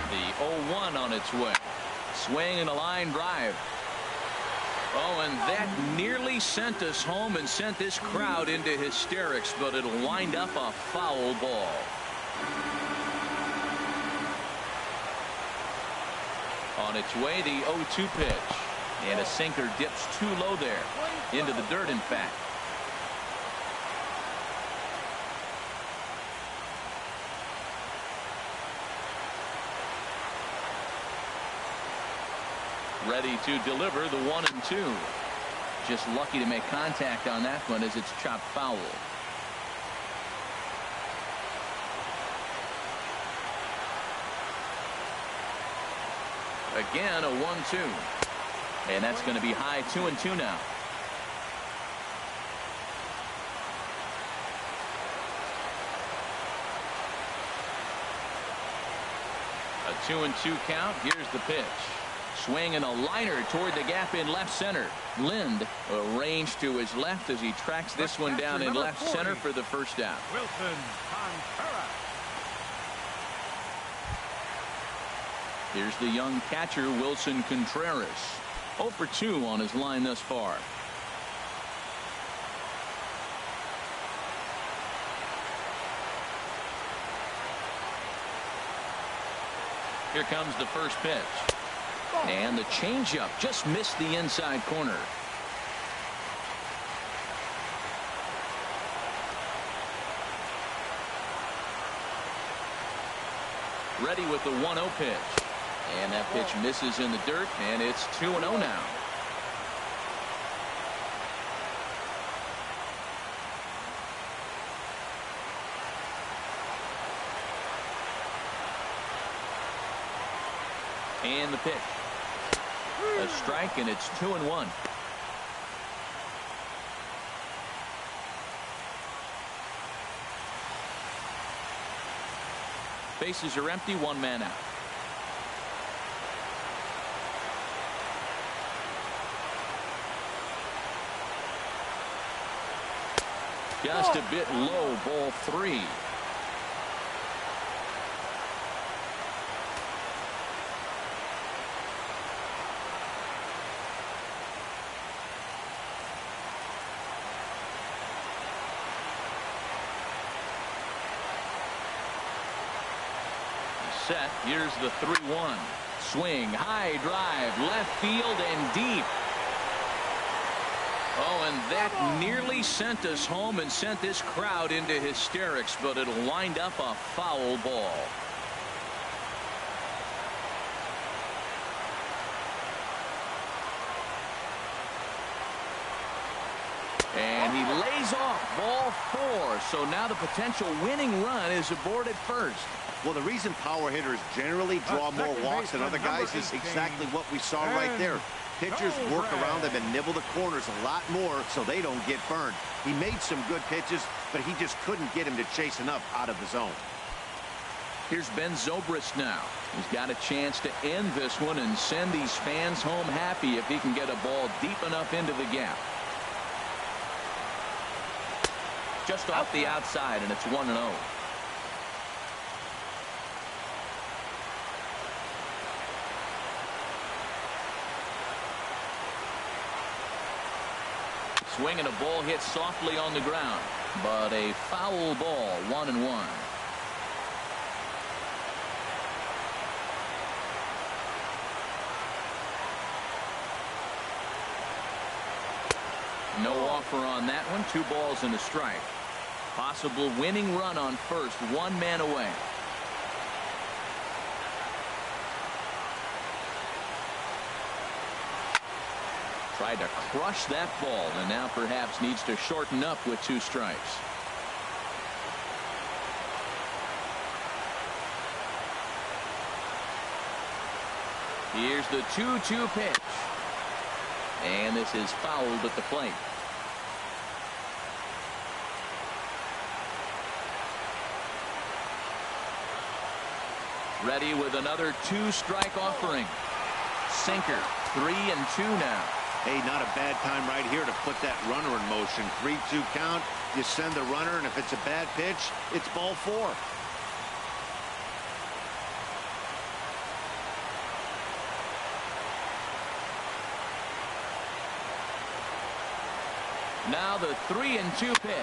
The 0-1 on its way. Swing and a line drive. Oh, and that nearly sent us home and sent this crowd into hysterics, but it'll wind up a foul ball. On its way, the 0-2 pitch. And a sinker dips too low there. Into the dirt, in fact. Ready to deliver the 1-2. Just lucky to make contact on that one as it's chopped foul. Again, a 1-2. And that's going to be high 2-2 now. A 2-2 count. Here's the pitch. Swing and a liner toward the gap in left center. Lind arranged to his left as he tracks this one down in left center for the first out. Wilson Contreras. Here's the young catcher, Wilson Contreras. 0 for 2 on his line thus far. Here comes the first pitch. And the changeup just missed the inside corner. Ready with the 1-0 pitch. And that pitch misses in the dirt, and it's 2-0 now. And the pitch. A strike, and it's 2-1. Bases are empty, 1 man out. Just a bit low, ball 3. Set. Here's the 3-1. Swing, high drive, left field and deep. Oh, and that nearly sent us home and sent this crowd into hysterics, but it'll wind up a foul ball. And he lays off ball 4. So now the potential winning run is aboard at first. Well, the reason power hitters generally draw more walks than other guys is exactly what we saw right there. Pitchers work around them and nibble the corners a lot more so they don't get burned. He made some good pitches, but he just couldn't get him to chase enough out of the zone. Here's Ben Zobrist now. He's got a chance to end this one and send these fans home happy if he can get a ball deep enough into the gap. Just off the outside, and it's 1-0. Swing and a ball hit softly on the ground, but a foul ball, 1-1. No offer on that one. 2 balls and a strike. Possible winning run on first, 1 man away. Tried to crush that ball, and now perhaps needs to shorten up with 2 strikes. Here's the 2-2 pitch. And this is fouled at the plate. Ready with another 2-strike offering. Sinker, 3-2 now. Hey, not a bad time right here to put that runner in motion. 3-2 count. You send the runner, and if it's a bad pitch, it's ball 4. Now the 3-2 pitch.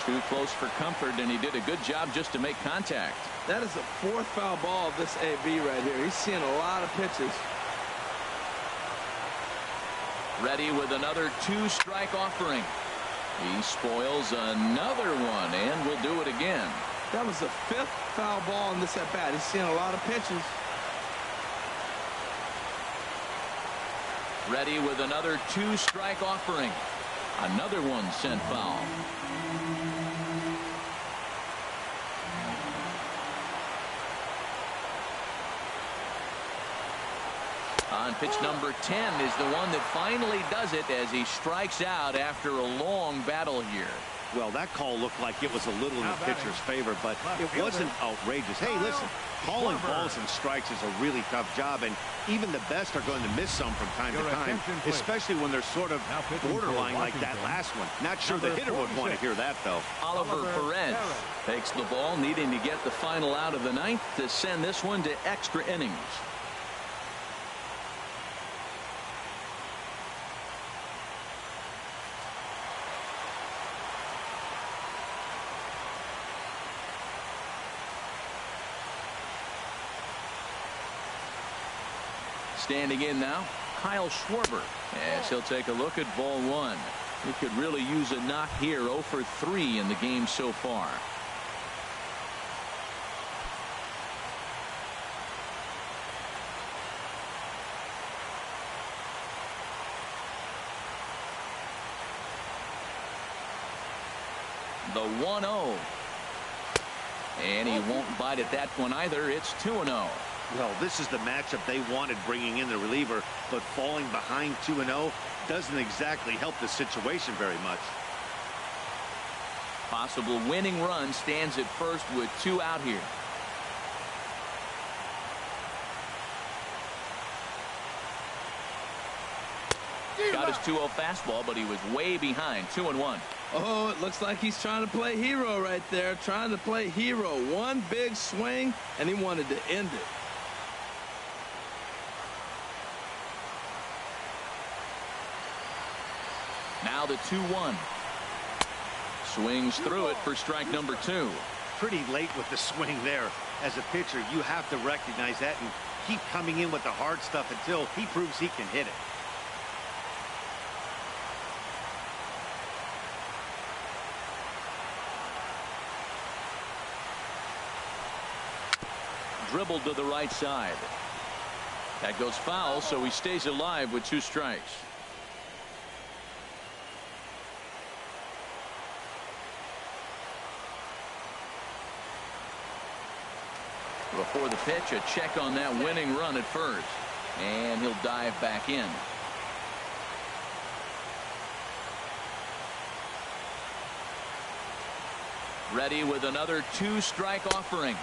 Too close for comfort, and he did a good job just to make contact. That is the 4th foul ball of this AB right here. He's seeing a lot of pitches. Ready with another 2-strike offering. He spoils another one and will do it again. That was the 5th foul ball in this at bat. He's seeing a lot of pitches. Ready with another 2-strike offering. Another one sent foul. On pitch number 10 is the one that finally does it as he strikes out after a long battle here. Well, that call looked like it was a little in the pitcher's favor, but it wasn't outrageous. Hey, listen, calling balls and strikes is a really tough job, and even the best are going to miss some from time to time, especially when they're sort of borderline like that last one. Not sure the hitter would want to hear that, though. Oliver Perez takes the ball, needing to get the final out of the 9th to send this one to extra innings. Standing in now, Kyle Schwarber, as he'll take a look at ball 1. He could really use a knock here. 0 for 3 in the game so far. The 1-0. And he won't bite at that one either. It's 2-0. Well, this is the matchup they wanted, bringing in the reliever, but falling behind 2-0 doesn't exactly help the situation very much. Possible winning run stands at first with 2 out here. Got his 2-0 fastball, but he was way behind. 2-1. Oh, it looks like he's trying to play hero right there. Trying to play hero. One big swing, and he wanted to end it. Now the 2-1. Swings through it for strike number 2. Pretty late with the swing there. As a pitcher, you have to recognize that and keep coming in with the hard stuff until he proves he can hit it. Dribbled to the right side. That goes foul, so he stays alive with 2 strikes. Before the pitch, a check on that winning run at first, and he'll dive back in. Ready with another 2-strike offering.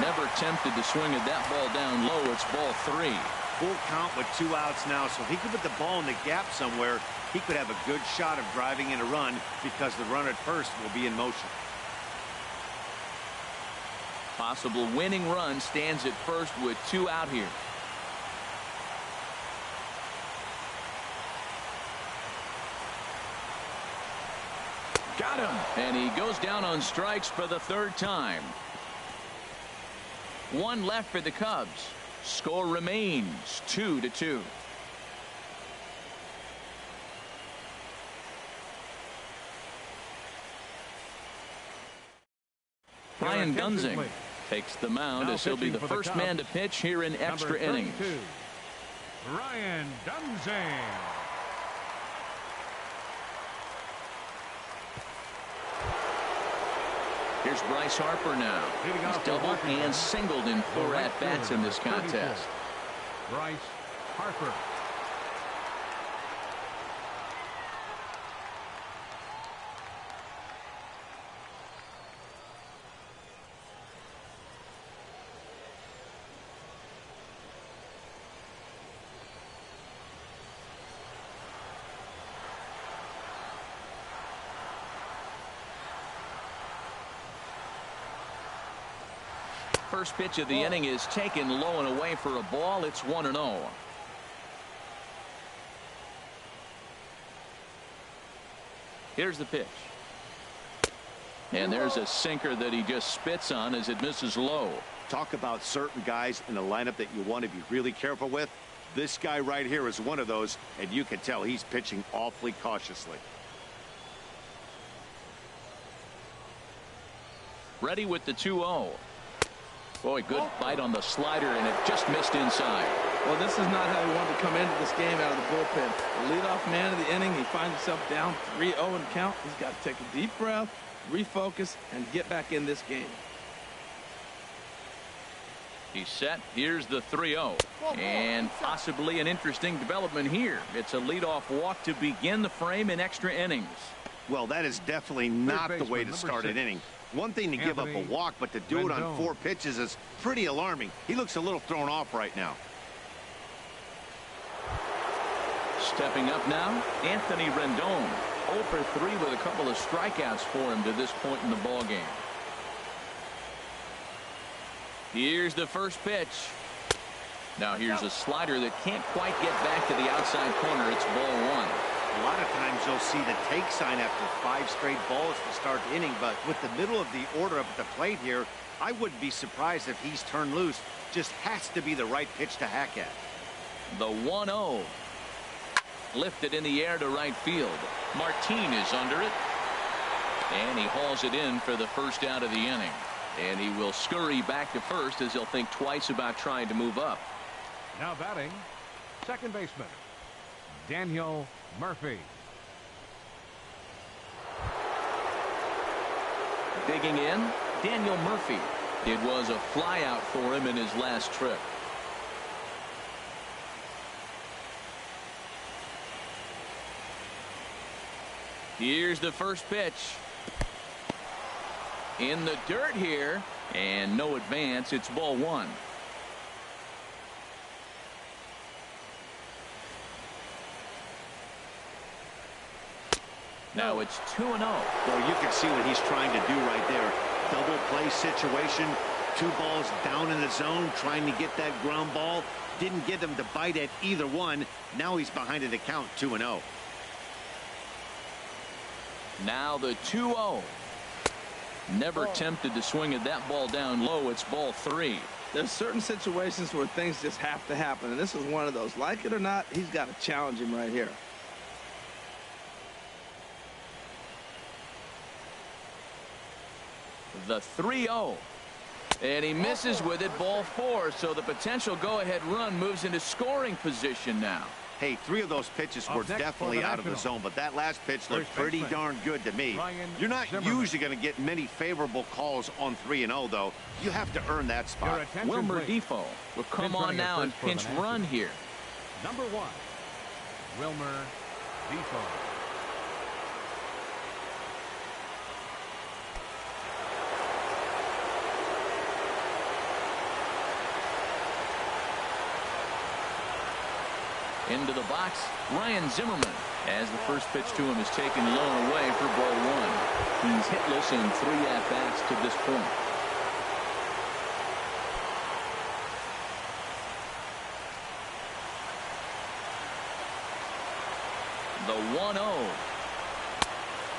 Never tempted to swing at that ball down low. It's ball 3. Full count with 2 outs now, so if he could put the ball in the gap somewhere, he could have a good shot of driving in a run because the run at first will be in motion. Possible winning run stands at first with 2 out here. Got him, and he goes down on strikes for the 3rd time. 1 left for the Cubs. Score remains 2-2. Ryan Dunsing takes the mound as he'll be the first man to pitch here in extra innings. Ryan Dunsing. Here's Bryce Harper now. He's doubled and singled in 4 at-bats in this contest. Bryce Harper. First pitch of the inning is taken low and away for a ball. It's 1-0. Here's the pitch. And there's a sinker that he just spits on as it misses low. Talk about certain guys in the lineup that you want to be really careful with. This guy right here is one of those, and you can tell he's pitching awfully cautiously. Ready with the 2-0. Boy, good bite on the slider, and it just missed inside. Well, this is not how he wanted to come into this game out of the bullpen. The leadoff man of the inning, he finds himself down 3-0 in count. He's got to take a deep breath, refocus, and get back in this game. He's set. Here's the 3-0. And possibly an interesting development here. It's a leadoff walk to begin the frame in extra innings. Well, that is definitely not the way to start an inning. One thing to give up a walk, but to do it on 4 pitches is pretty alarming. He looks a little thrown off right now. Stepping up now, Anthony Rendon. 0 for 3 with a couple of strikeouts for him to this point in the ball game. Here's the first pitch. Now here's a slider that can't quite get back to the outside corner. It's ball 1. A lot of times you'll see the take sign after 5 straight balls to start the inning, but with the middle of the order up at the plate here, I wouldn't be surprised if he's turned loose. Just has to be the right pitch to hack at. The 1-0. Lifted in the air to right field. Martin is under it. And he hauls it in for the first out of the inning. And he will scurry back to first as he'll think twice about trying to move up. Now batting, second baseman, Daniel Murphy. Digging in, Daniel Murphy. It was a flyout for him in his last trip. Here's the first pitch. In the dirt here, and no advance. It's ball 1. Now it's 2-0. Well, you can see what he's trying to do right there. Double play situation. 2 balls down in the zone, trying to get that ground ball. Didn't get him to bite at either one. Now he's behind in the count, 2-0. Now the 2-0. Never tempted to swing at that ball down low. It's ball 3. There's certain situations where things just have to happen, and this is one of those. Like it or not, he's got to challenge him right here. The 3-0. And he misses with it, ball 4. So the potential go-ahead run moves into scoring position now. Hey, 3 of those pitches were definitely out of the zone, but that last pitch looked pretty darn good to me. You're not usually going to get many favorable calls on 3-0, though. You have to earn that spot. Wilmer Defoe will come on now and pinch run here. Number 1, Wilmer Defoe. Into the box, Ryan Zimmerman, as the first pitch to him is taken low and away for ball 1. He's hitless in 3 at-bats to this point. The 1-0.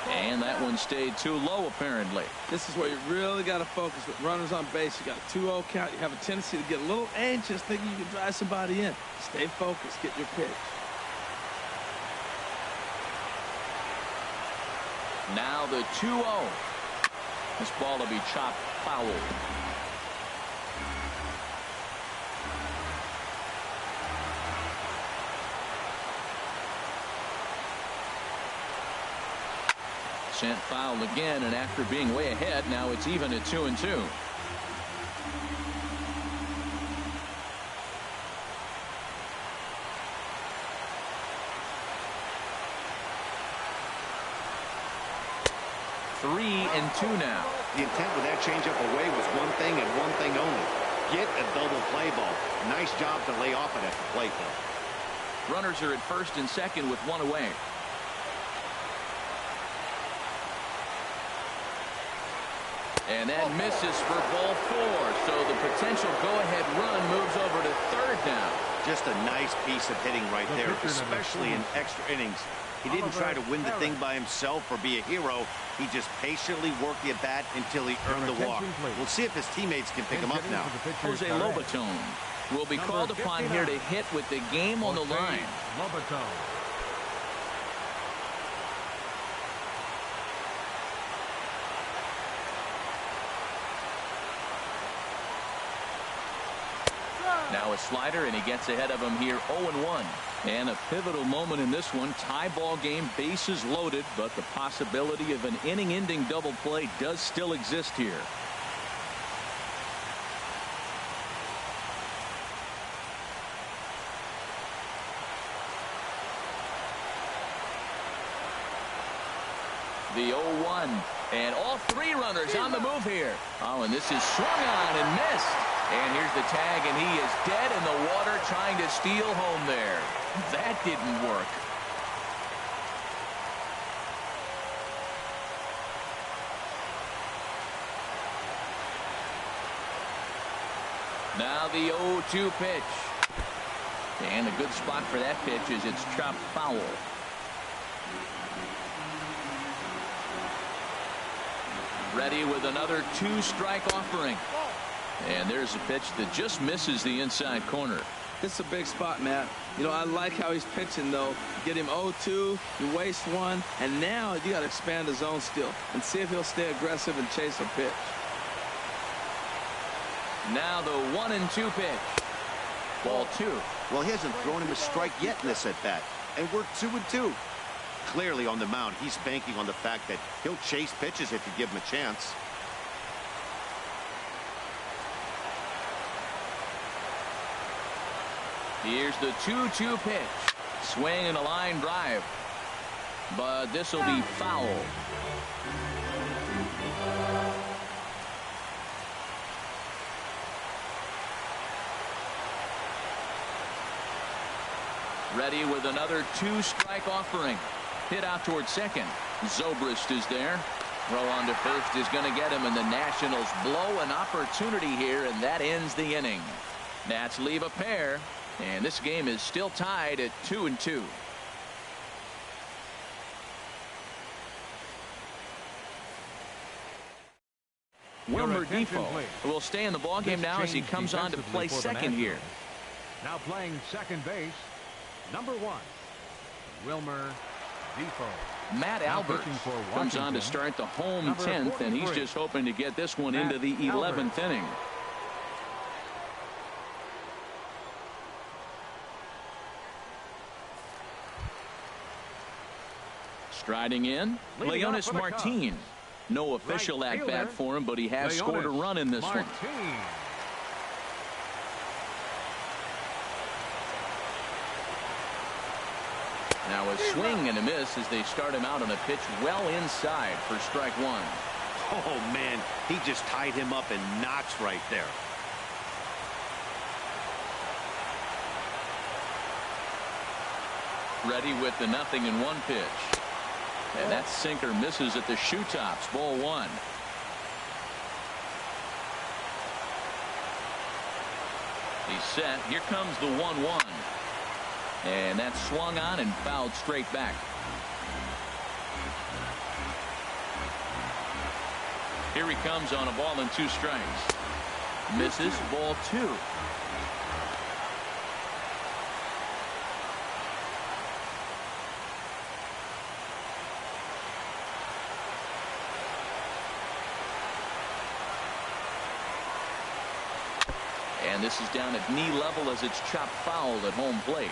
And that one stayed too low, apparently. This is where you really got to focus with runners on base. You got a 2-0 count. You have a tendency to get a little anxious thinking you can drive somebody in. Stay focused. Get your pitch. Now the 2-0. This ball will be chopped foul. Sent foul again, and after being way ahead, now it's even at 2-2. Three and 2 now. The intent with that changeup away was one thing and one thing only. Get a double play ball. Nice job to lay off it at the plate, though. Runners are at first and second with 1 away. And that misses for ball 4. So the potential go-ahead run moves over to third now. Just a nice piece of hitting right there, especially in extra innings. He didn't try to win the thing by himself or be a hero. He just patiently worked the at-bat until he earned the walk. We'll see if his teammates can pick him up now. Jose Lobaton will be called upon here to hit with the game on the line. Now a slider, and he gets ahead of him here 0-1. And a pivotal moment in this one. Tie ball game, bases loaded, but the possibility of an inning-ending double play does still exist here. The 0-1, and all three runners on the move here. Oh, and this is swung on and missed. And here's the tag, and he is dead in the water trying to steal home there. That didn't work. Now the 0-2 pitch. And a good spot for that pitch is it's chopped foul. Ready with another two-strike offering. And there's a pitch that just misses the inside corner. It's a big spot, Matt. You know, I like how he's pitching, though. Get him 0-2, you waste one, and now you got to expand the zone still and see if he'll stay aggressive and chase a pitch. Now the 1-2 pitch. Ball 2. Well, he hasn't thrown him a strike yet in this at-bat, and we're 2-2. Clearly on the mound, he's banking on the fact that he'll chase pitches if you give him a chance. Here's the 2-2 pitch. Swing and a line drive. But this will be foul. Ready with another two-strike offering. Hit out towards second. Zobrist is there. Throw on to first is going to get him, and the Nationals blow an opportunity here, and that ends the inning. Nats leave a pair. And this game is still tied at 2-2. Wilmer Defoe will stay in the ballgame now as he comes on to play second here. Now playing second base, number 1, Wilmer Defoe. Matt Albert comes on to start the home 10th, and he's just hoping to get this one into the 11th inning. Striding in, Leonis Martin. No official at-bat for him, but he has scored a run in this one. Now a swing and a miss as they start him out on a pitch well inside for strike 1. Oh, man, he just tied him up in knots right there. Ready with the 0-1 pitch. And that sinker misses at the shoe tops. Ball 1. He's set. Here comes the 1-1. And that's swung on and fouled straight back. Here he comes on a ball and 2 strikes. Misses. Ball 2. And this is down at knee level as it's chopped foul at home plate.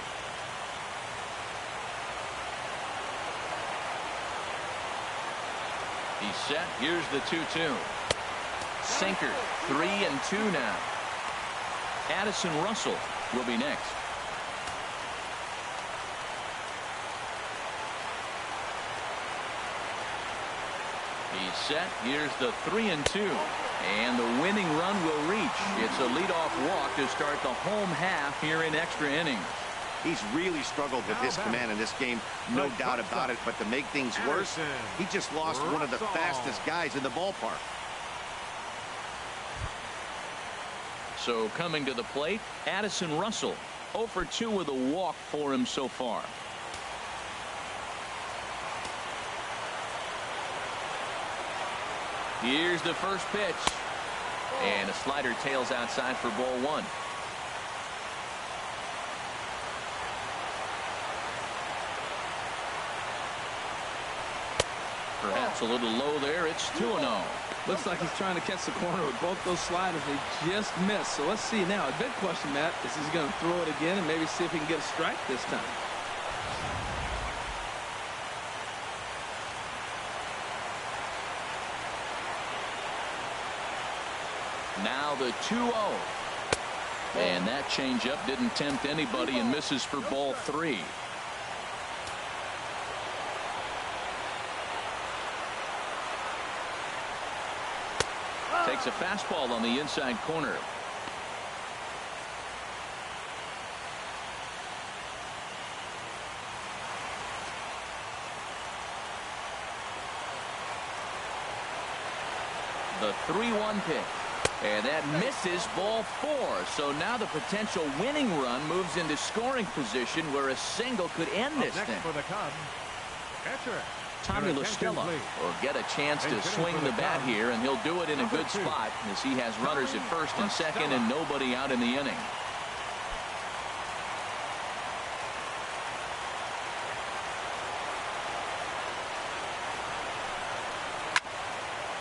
He's set. Here's the 2-2. Sinker. 3-2 now. Addison Russell will be next. He's set. Here's the 3-2. And the winning run will reach. It's a leadoff walk to start the home half here in extra innings. He's really struggled with his command in this game, no doubt about it. But to make things worse, he just lost one of the fastest guys in the ballpark. So coming to the plate, Addison Russell. 0 for 2 with a walk for him so far. Here's the first pitch. And a slider tails outside for ball 1. Perhaps a little low there. It's 2-0. Looks like he's trying to catch the corner with both those sliders. They just missed. So let's see now. A big question, Matt, is he's going to throw it again and maybe see if he can get a strike this time. Now the 2-0. And that changeup didn't tempt anybody and misses for ball 3. Takes a fastball on the inside corner. The 3-1 pitch. And that misses ball 4. So now the potential winning run moves into scoring position where a single could end this thing. For the Cubs, catcher Tommy LaStella will get a chance to swing the bat here, and he'll do it in a good spot as he has runners at first and second and nobody out in the inning.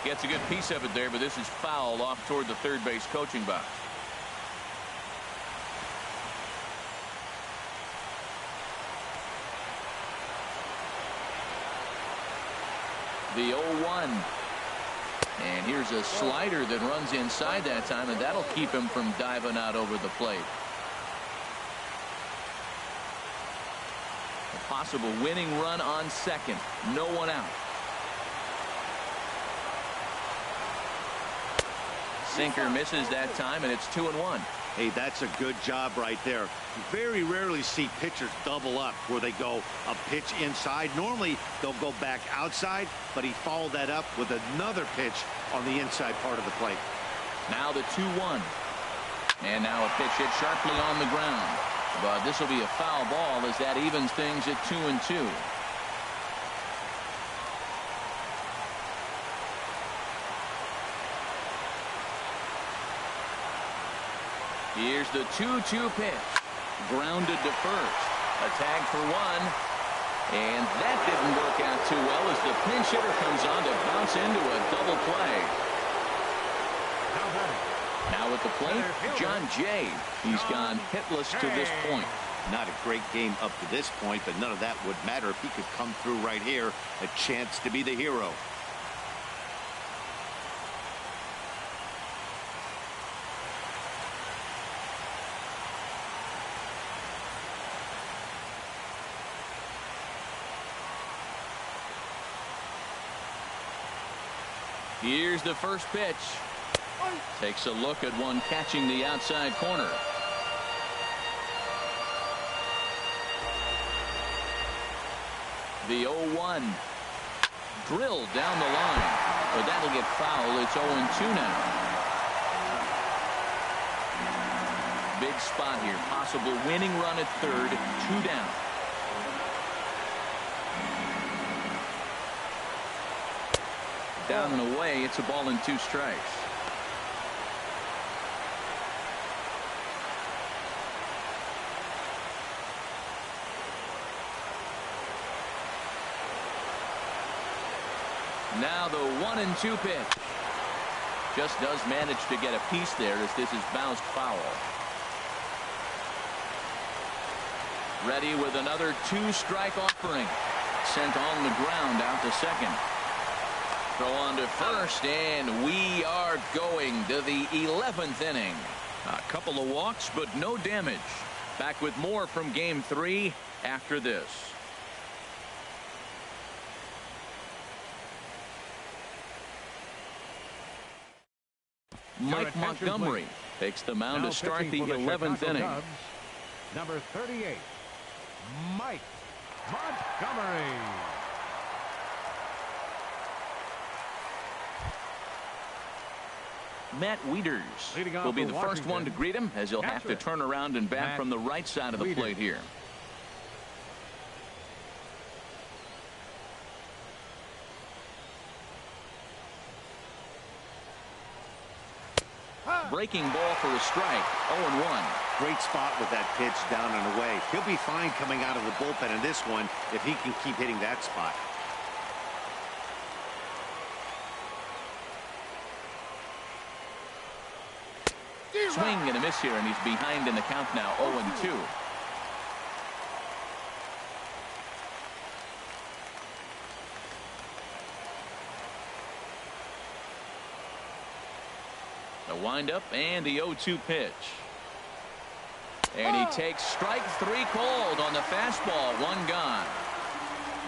Gets a good piece of it there, but this is foul off toward the third base coaching box. The 0-1. And here's a slider that runs inside that time, and that'll keep him from diving out over the plate. A possible winning run on second. No one out. Sinker misses that time, and it's 2-1. Hey, that's a good job right there. You very rarely see pitchers double up where they go a pitch inside. Normally they'll go back outside, but he followed that up with another pitch on the inside part of the plate. Now the 2-1. And now a pitch hit sharply on the ground. But this will be a foul ball as that evens things at 2-2. Here's the 2-2 pitch. Grounded to first. A tag for 1. And that didn't work out too well as the pinch hitter comes on to bounce into a double play. Now at the plate, John Jay. He's gone hitless to this point. Not a great game up to this point, but none of that would matter if he could come through right here. A chance to be the hero. Here's the first pitch. Takes a look at one catching the outside corner. The 0-1. Drilled down the line. But that'll get foul. It's 0-2 now. Big spot here. Possible winning run at third. 2 down. Down and away. It's a ball and 2 strikes. Now the 1-2 pitch. Just does manage to get a piece there as this is bounced foul. Ready with another 2-strike offering. Sent on the ground out to second. Throw on to first, and we are going to the 11th inning. A couple of walks, but no damage. Back with more from Game 3 after this. Mike Montgomery takes the mound to start the 11th inning. Cubs, number 38, Mike Montgomery. Matt Wieters Leading off will be for the first one to greet him, as he'll have to turn around and bat from the right side of the plate here. Breaking ball for a strike. 0-1. Great spot with that pitch down and away. He'll be fine coming out of the bullpen in this one if he can keep hitting that spot. Swing and a miss here, and he's behind in the count now. 0-2. The windup and the 0-2 pitch. And he takes strike 3 called on the fastball. 1 gone.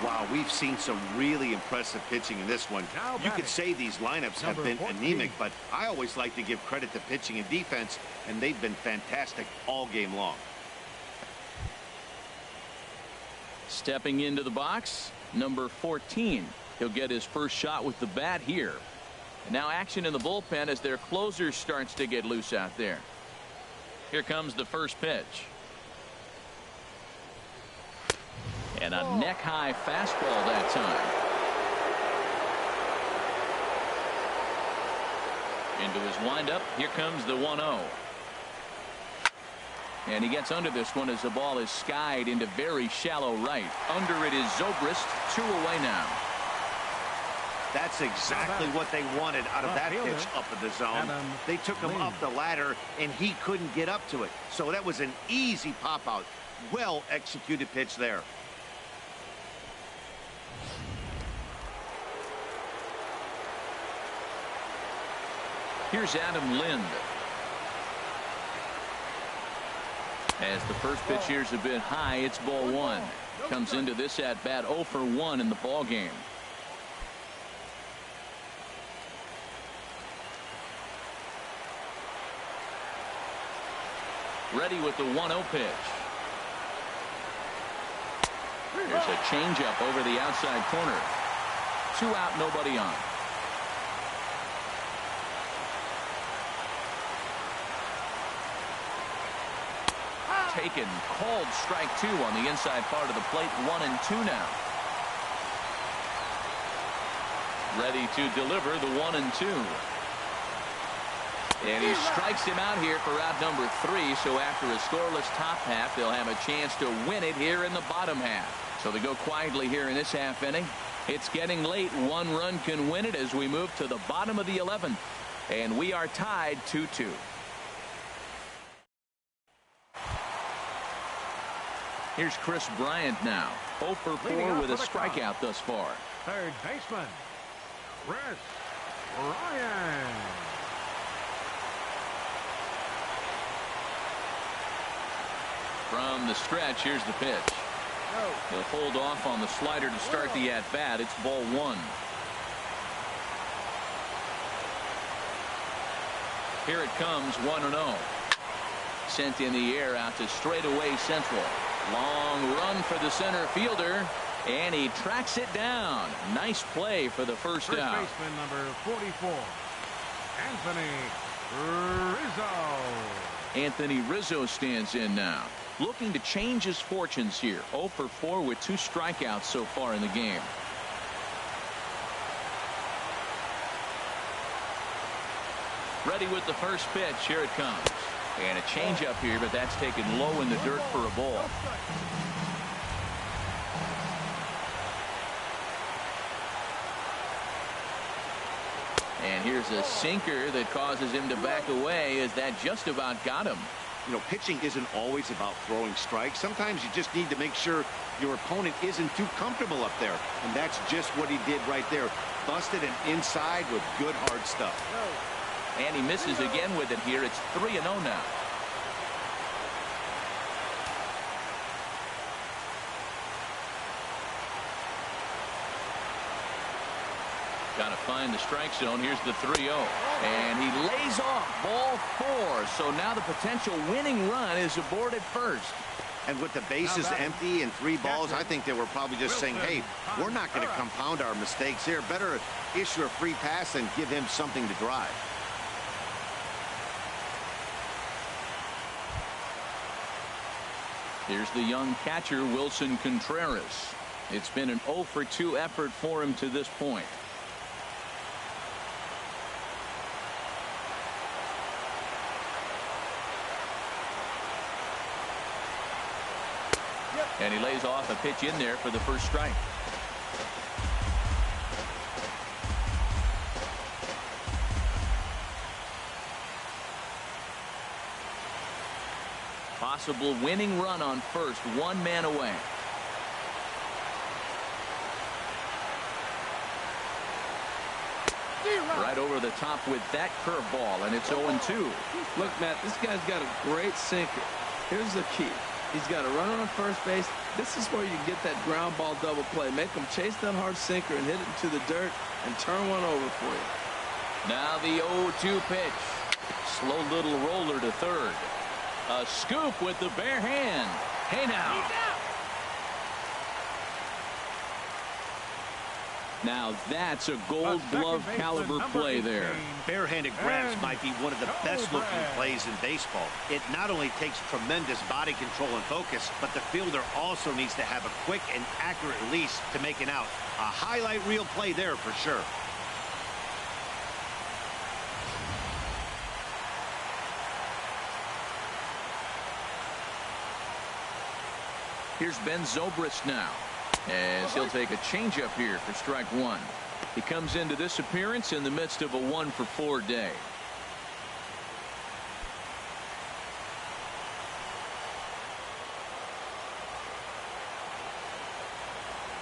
Wow, we've seen some really impressive pitching in this one. You could say these lineups have been anemic, but I always like to give credit to pitching and defense, and they've been fantastic all game long. Stepping into the box, number 14. He'll get his first shot with the bat here. And now action in the bullpen as their closer starts to get loose out there. Here comes the first pitch. And a neck-high fastball that time. Into his windup. Here comes the 1-0. And he gets under this one as the ball is skied into very shallow right. Under it is Zobrist. 2 away now. That's exactly what they wanted out of that pitch up in the zone. They took him up the ladder, and he couldn't get up to it. So that was an easy pop-out. Well-executed pitch there. Here's Adam Lind. As the first pitch here's a bit high, it's ball 1. Comes into this at bat 0 for 1 in the ball game. Ready with the 1-0 pitch. There's a changeup over the outside corner. 2 out, nobody on. Taken, called strike 2 on the inside part of the plate. 1-2 now. Ready to deliver the 1-2. And he strikes him out here for out number 3. So after a scoreless top half, they'll have a chance to win it here in the bottom half. So they go quietly here in this half inning. It's getting late. 1 run can win it as we move to the bottom of the 11th. And we are tied 2-2. Here's Chris Bryant now. 0 for 4 with a strikeout thus far. Third baseman, Chris Bryant. From the stretch, here's the pitch. He'll hold off on the slider to start the at-bat. It's ball 1. Here it comes, 1-0. Sent in the air out to straightaway central. Long run for the center fielder, and he tracks it down. Nice play for the first out. First baseman number 44, Anthony Rizzo. Anthony Rizzo stands in now, looking to change his fortunes here. 0 for 4 with 2 strikeouts so far in the game. Ready with the first pitch. Here it comes. And a changeup here, but that's taken low in the dirt for a ball. And here's a sinker that causes him to back away, as that just about got him. You know, pitching isn't always about throwing strikes. Sometimes you just need to make sure your opponent isn't too comfortable up there. And that's just what he did right there. Busted him inside with good hard stuff. And he misses again with it here. It's 3-0 now. Got to find the strike zone. Here's the 3-0. And he lays off ball 4. So now the potential winning run is aboard at first. And with the bases empty and 3 balls, I think they were probably just saying, hey, we're not going to compound our mistakes here. Better issue a free pass and give him something to drive. Here's the young catcher, Wilson Contreras. It's been an 0 for 2 effort for him to this point. And he lays off a pitch in there for the first strike. Possible winning run on first, 1 man away. Right over the top with that curveball, and it's 0-2. Look, Matt, this guy's got a great sinker. Here's the key. He's got a runner on first base. This is where you get that ground ball double play. Make him chase that hard sinker and hit it into the dirt and turn one over for you. Now the 0-2 pitch. Slow little roller to third. A scoop with the bare hand. Hey now. Now that's a gold glove caliber play there. Barehanded grabs might be one of the best looking plays in baseball. It not only takes tremendous body control and focus, but the fielder also needs to have a quick and accurate release to make an out. A highlight reel play there for sure. Here's Ben Zobrist now, as he'll take a changeup here for strike 1. He comes into this appearance in the midst of a 1 for 4 day.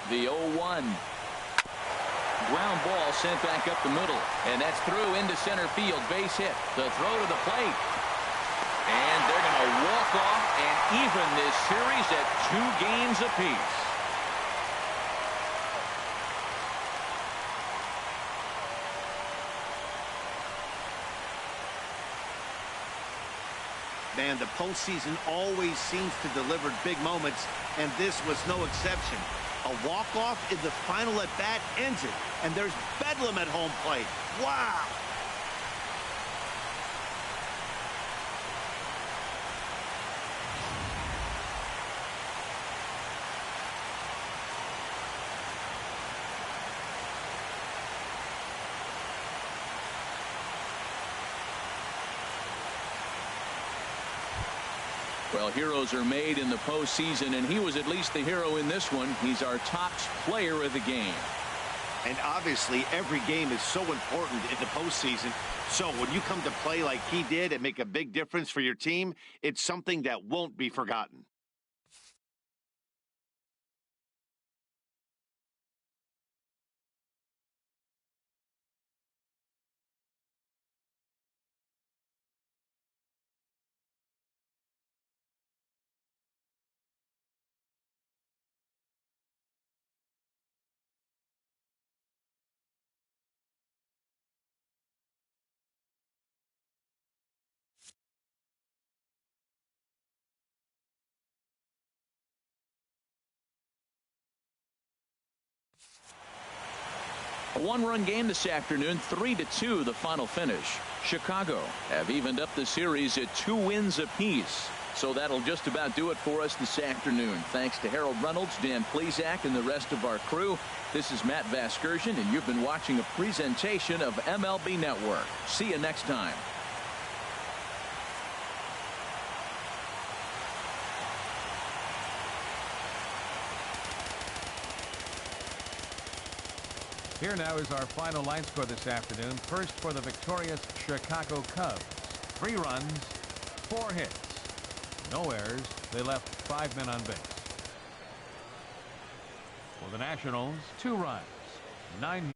The 0-1. Ground ball sent back up the middle, and that's through into center field. Base hit. The throw to the plate. And they're going to walk off and even this series at 2 games apiece. Man, the postseason always seems to deliver big moments, and this was no exception. A walk-off in the final at-bat ends it, and there's bedlam at home plate. Wow! Well, heroes are made in the postseason, and he was at least the hero in this one. He's our top player of the game. And obviously, every game is so important in the postseason. So when you come to play like he did and make a big difference for your team, it's something that won't be forgotten. A 1-run game this afternoon, 3-2 the final finish. Chicago have evened up the series at 2 wins apiece. So that'll just about do it for us this afternoon. Thanks to Harold Reynolds, Dan Plesac, and the rest of our crew. This is Matt Vasgersian, and you've been watching a presentation of MLB Network. See you next time. Here now is our final line score this afternoon. First for the victorious Chicago Cubs. 3 runs, 4 hits, no errors. They left 5 men on base. For the Nationals, 2 runs, 9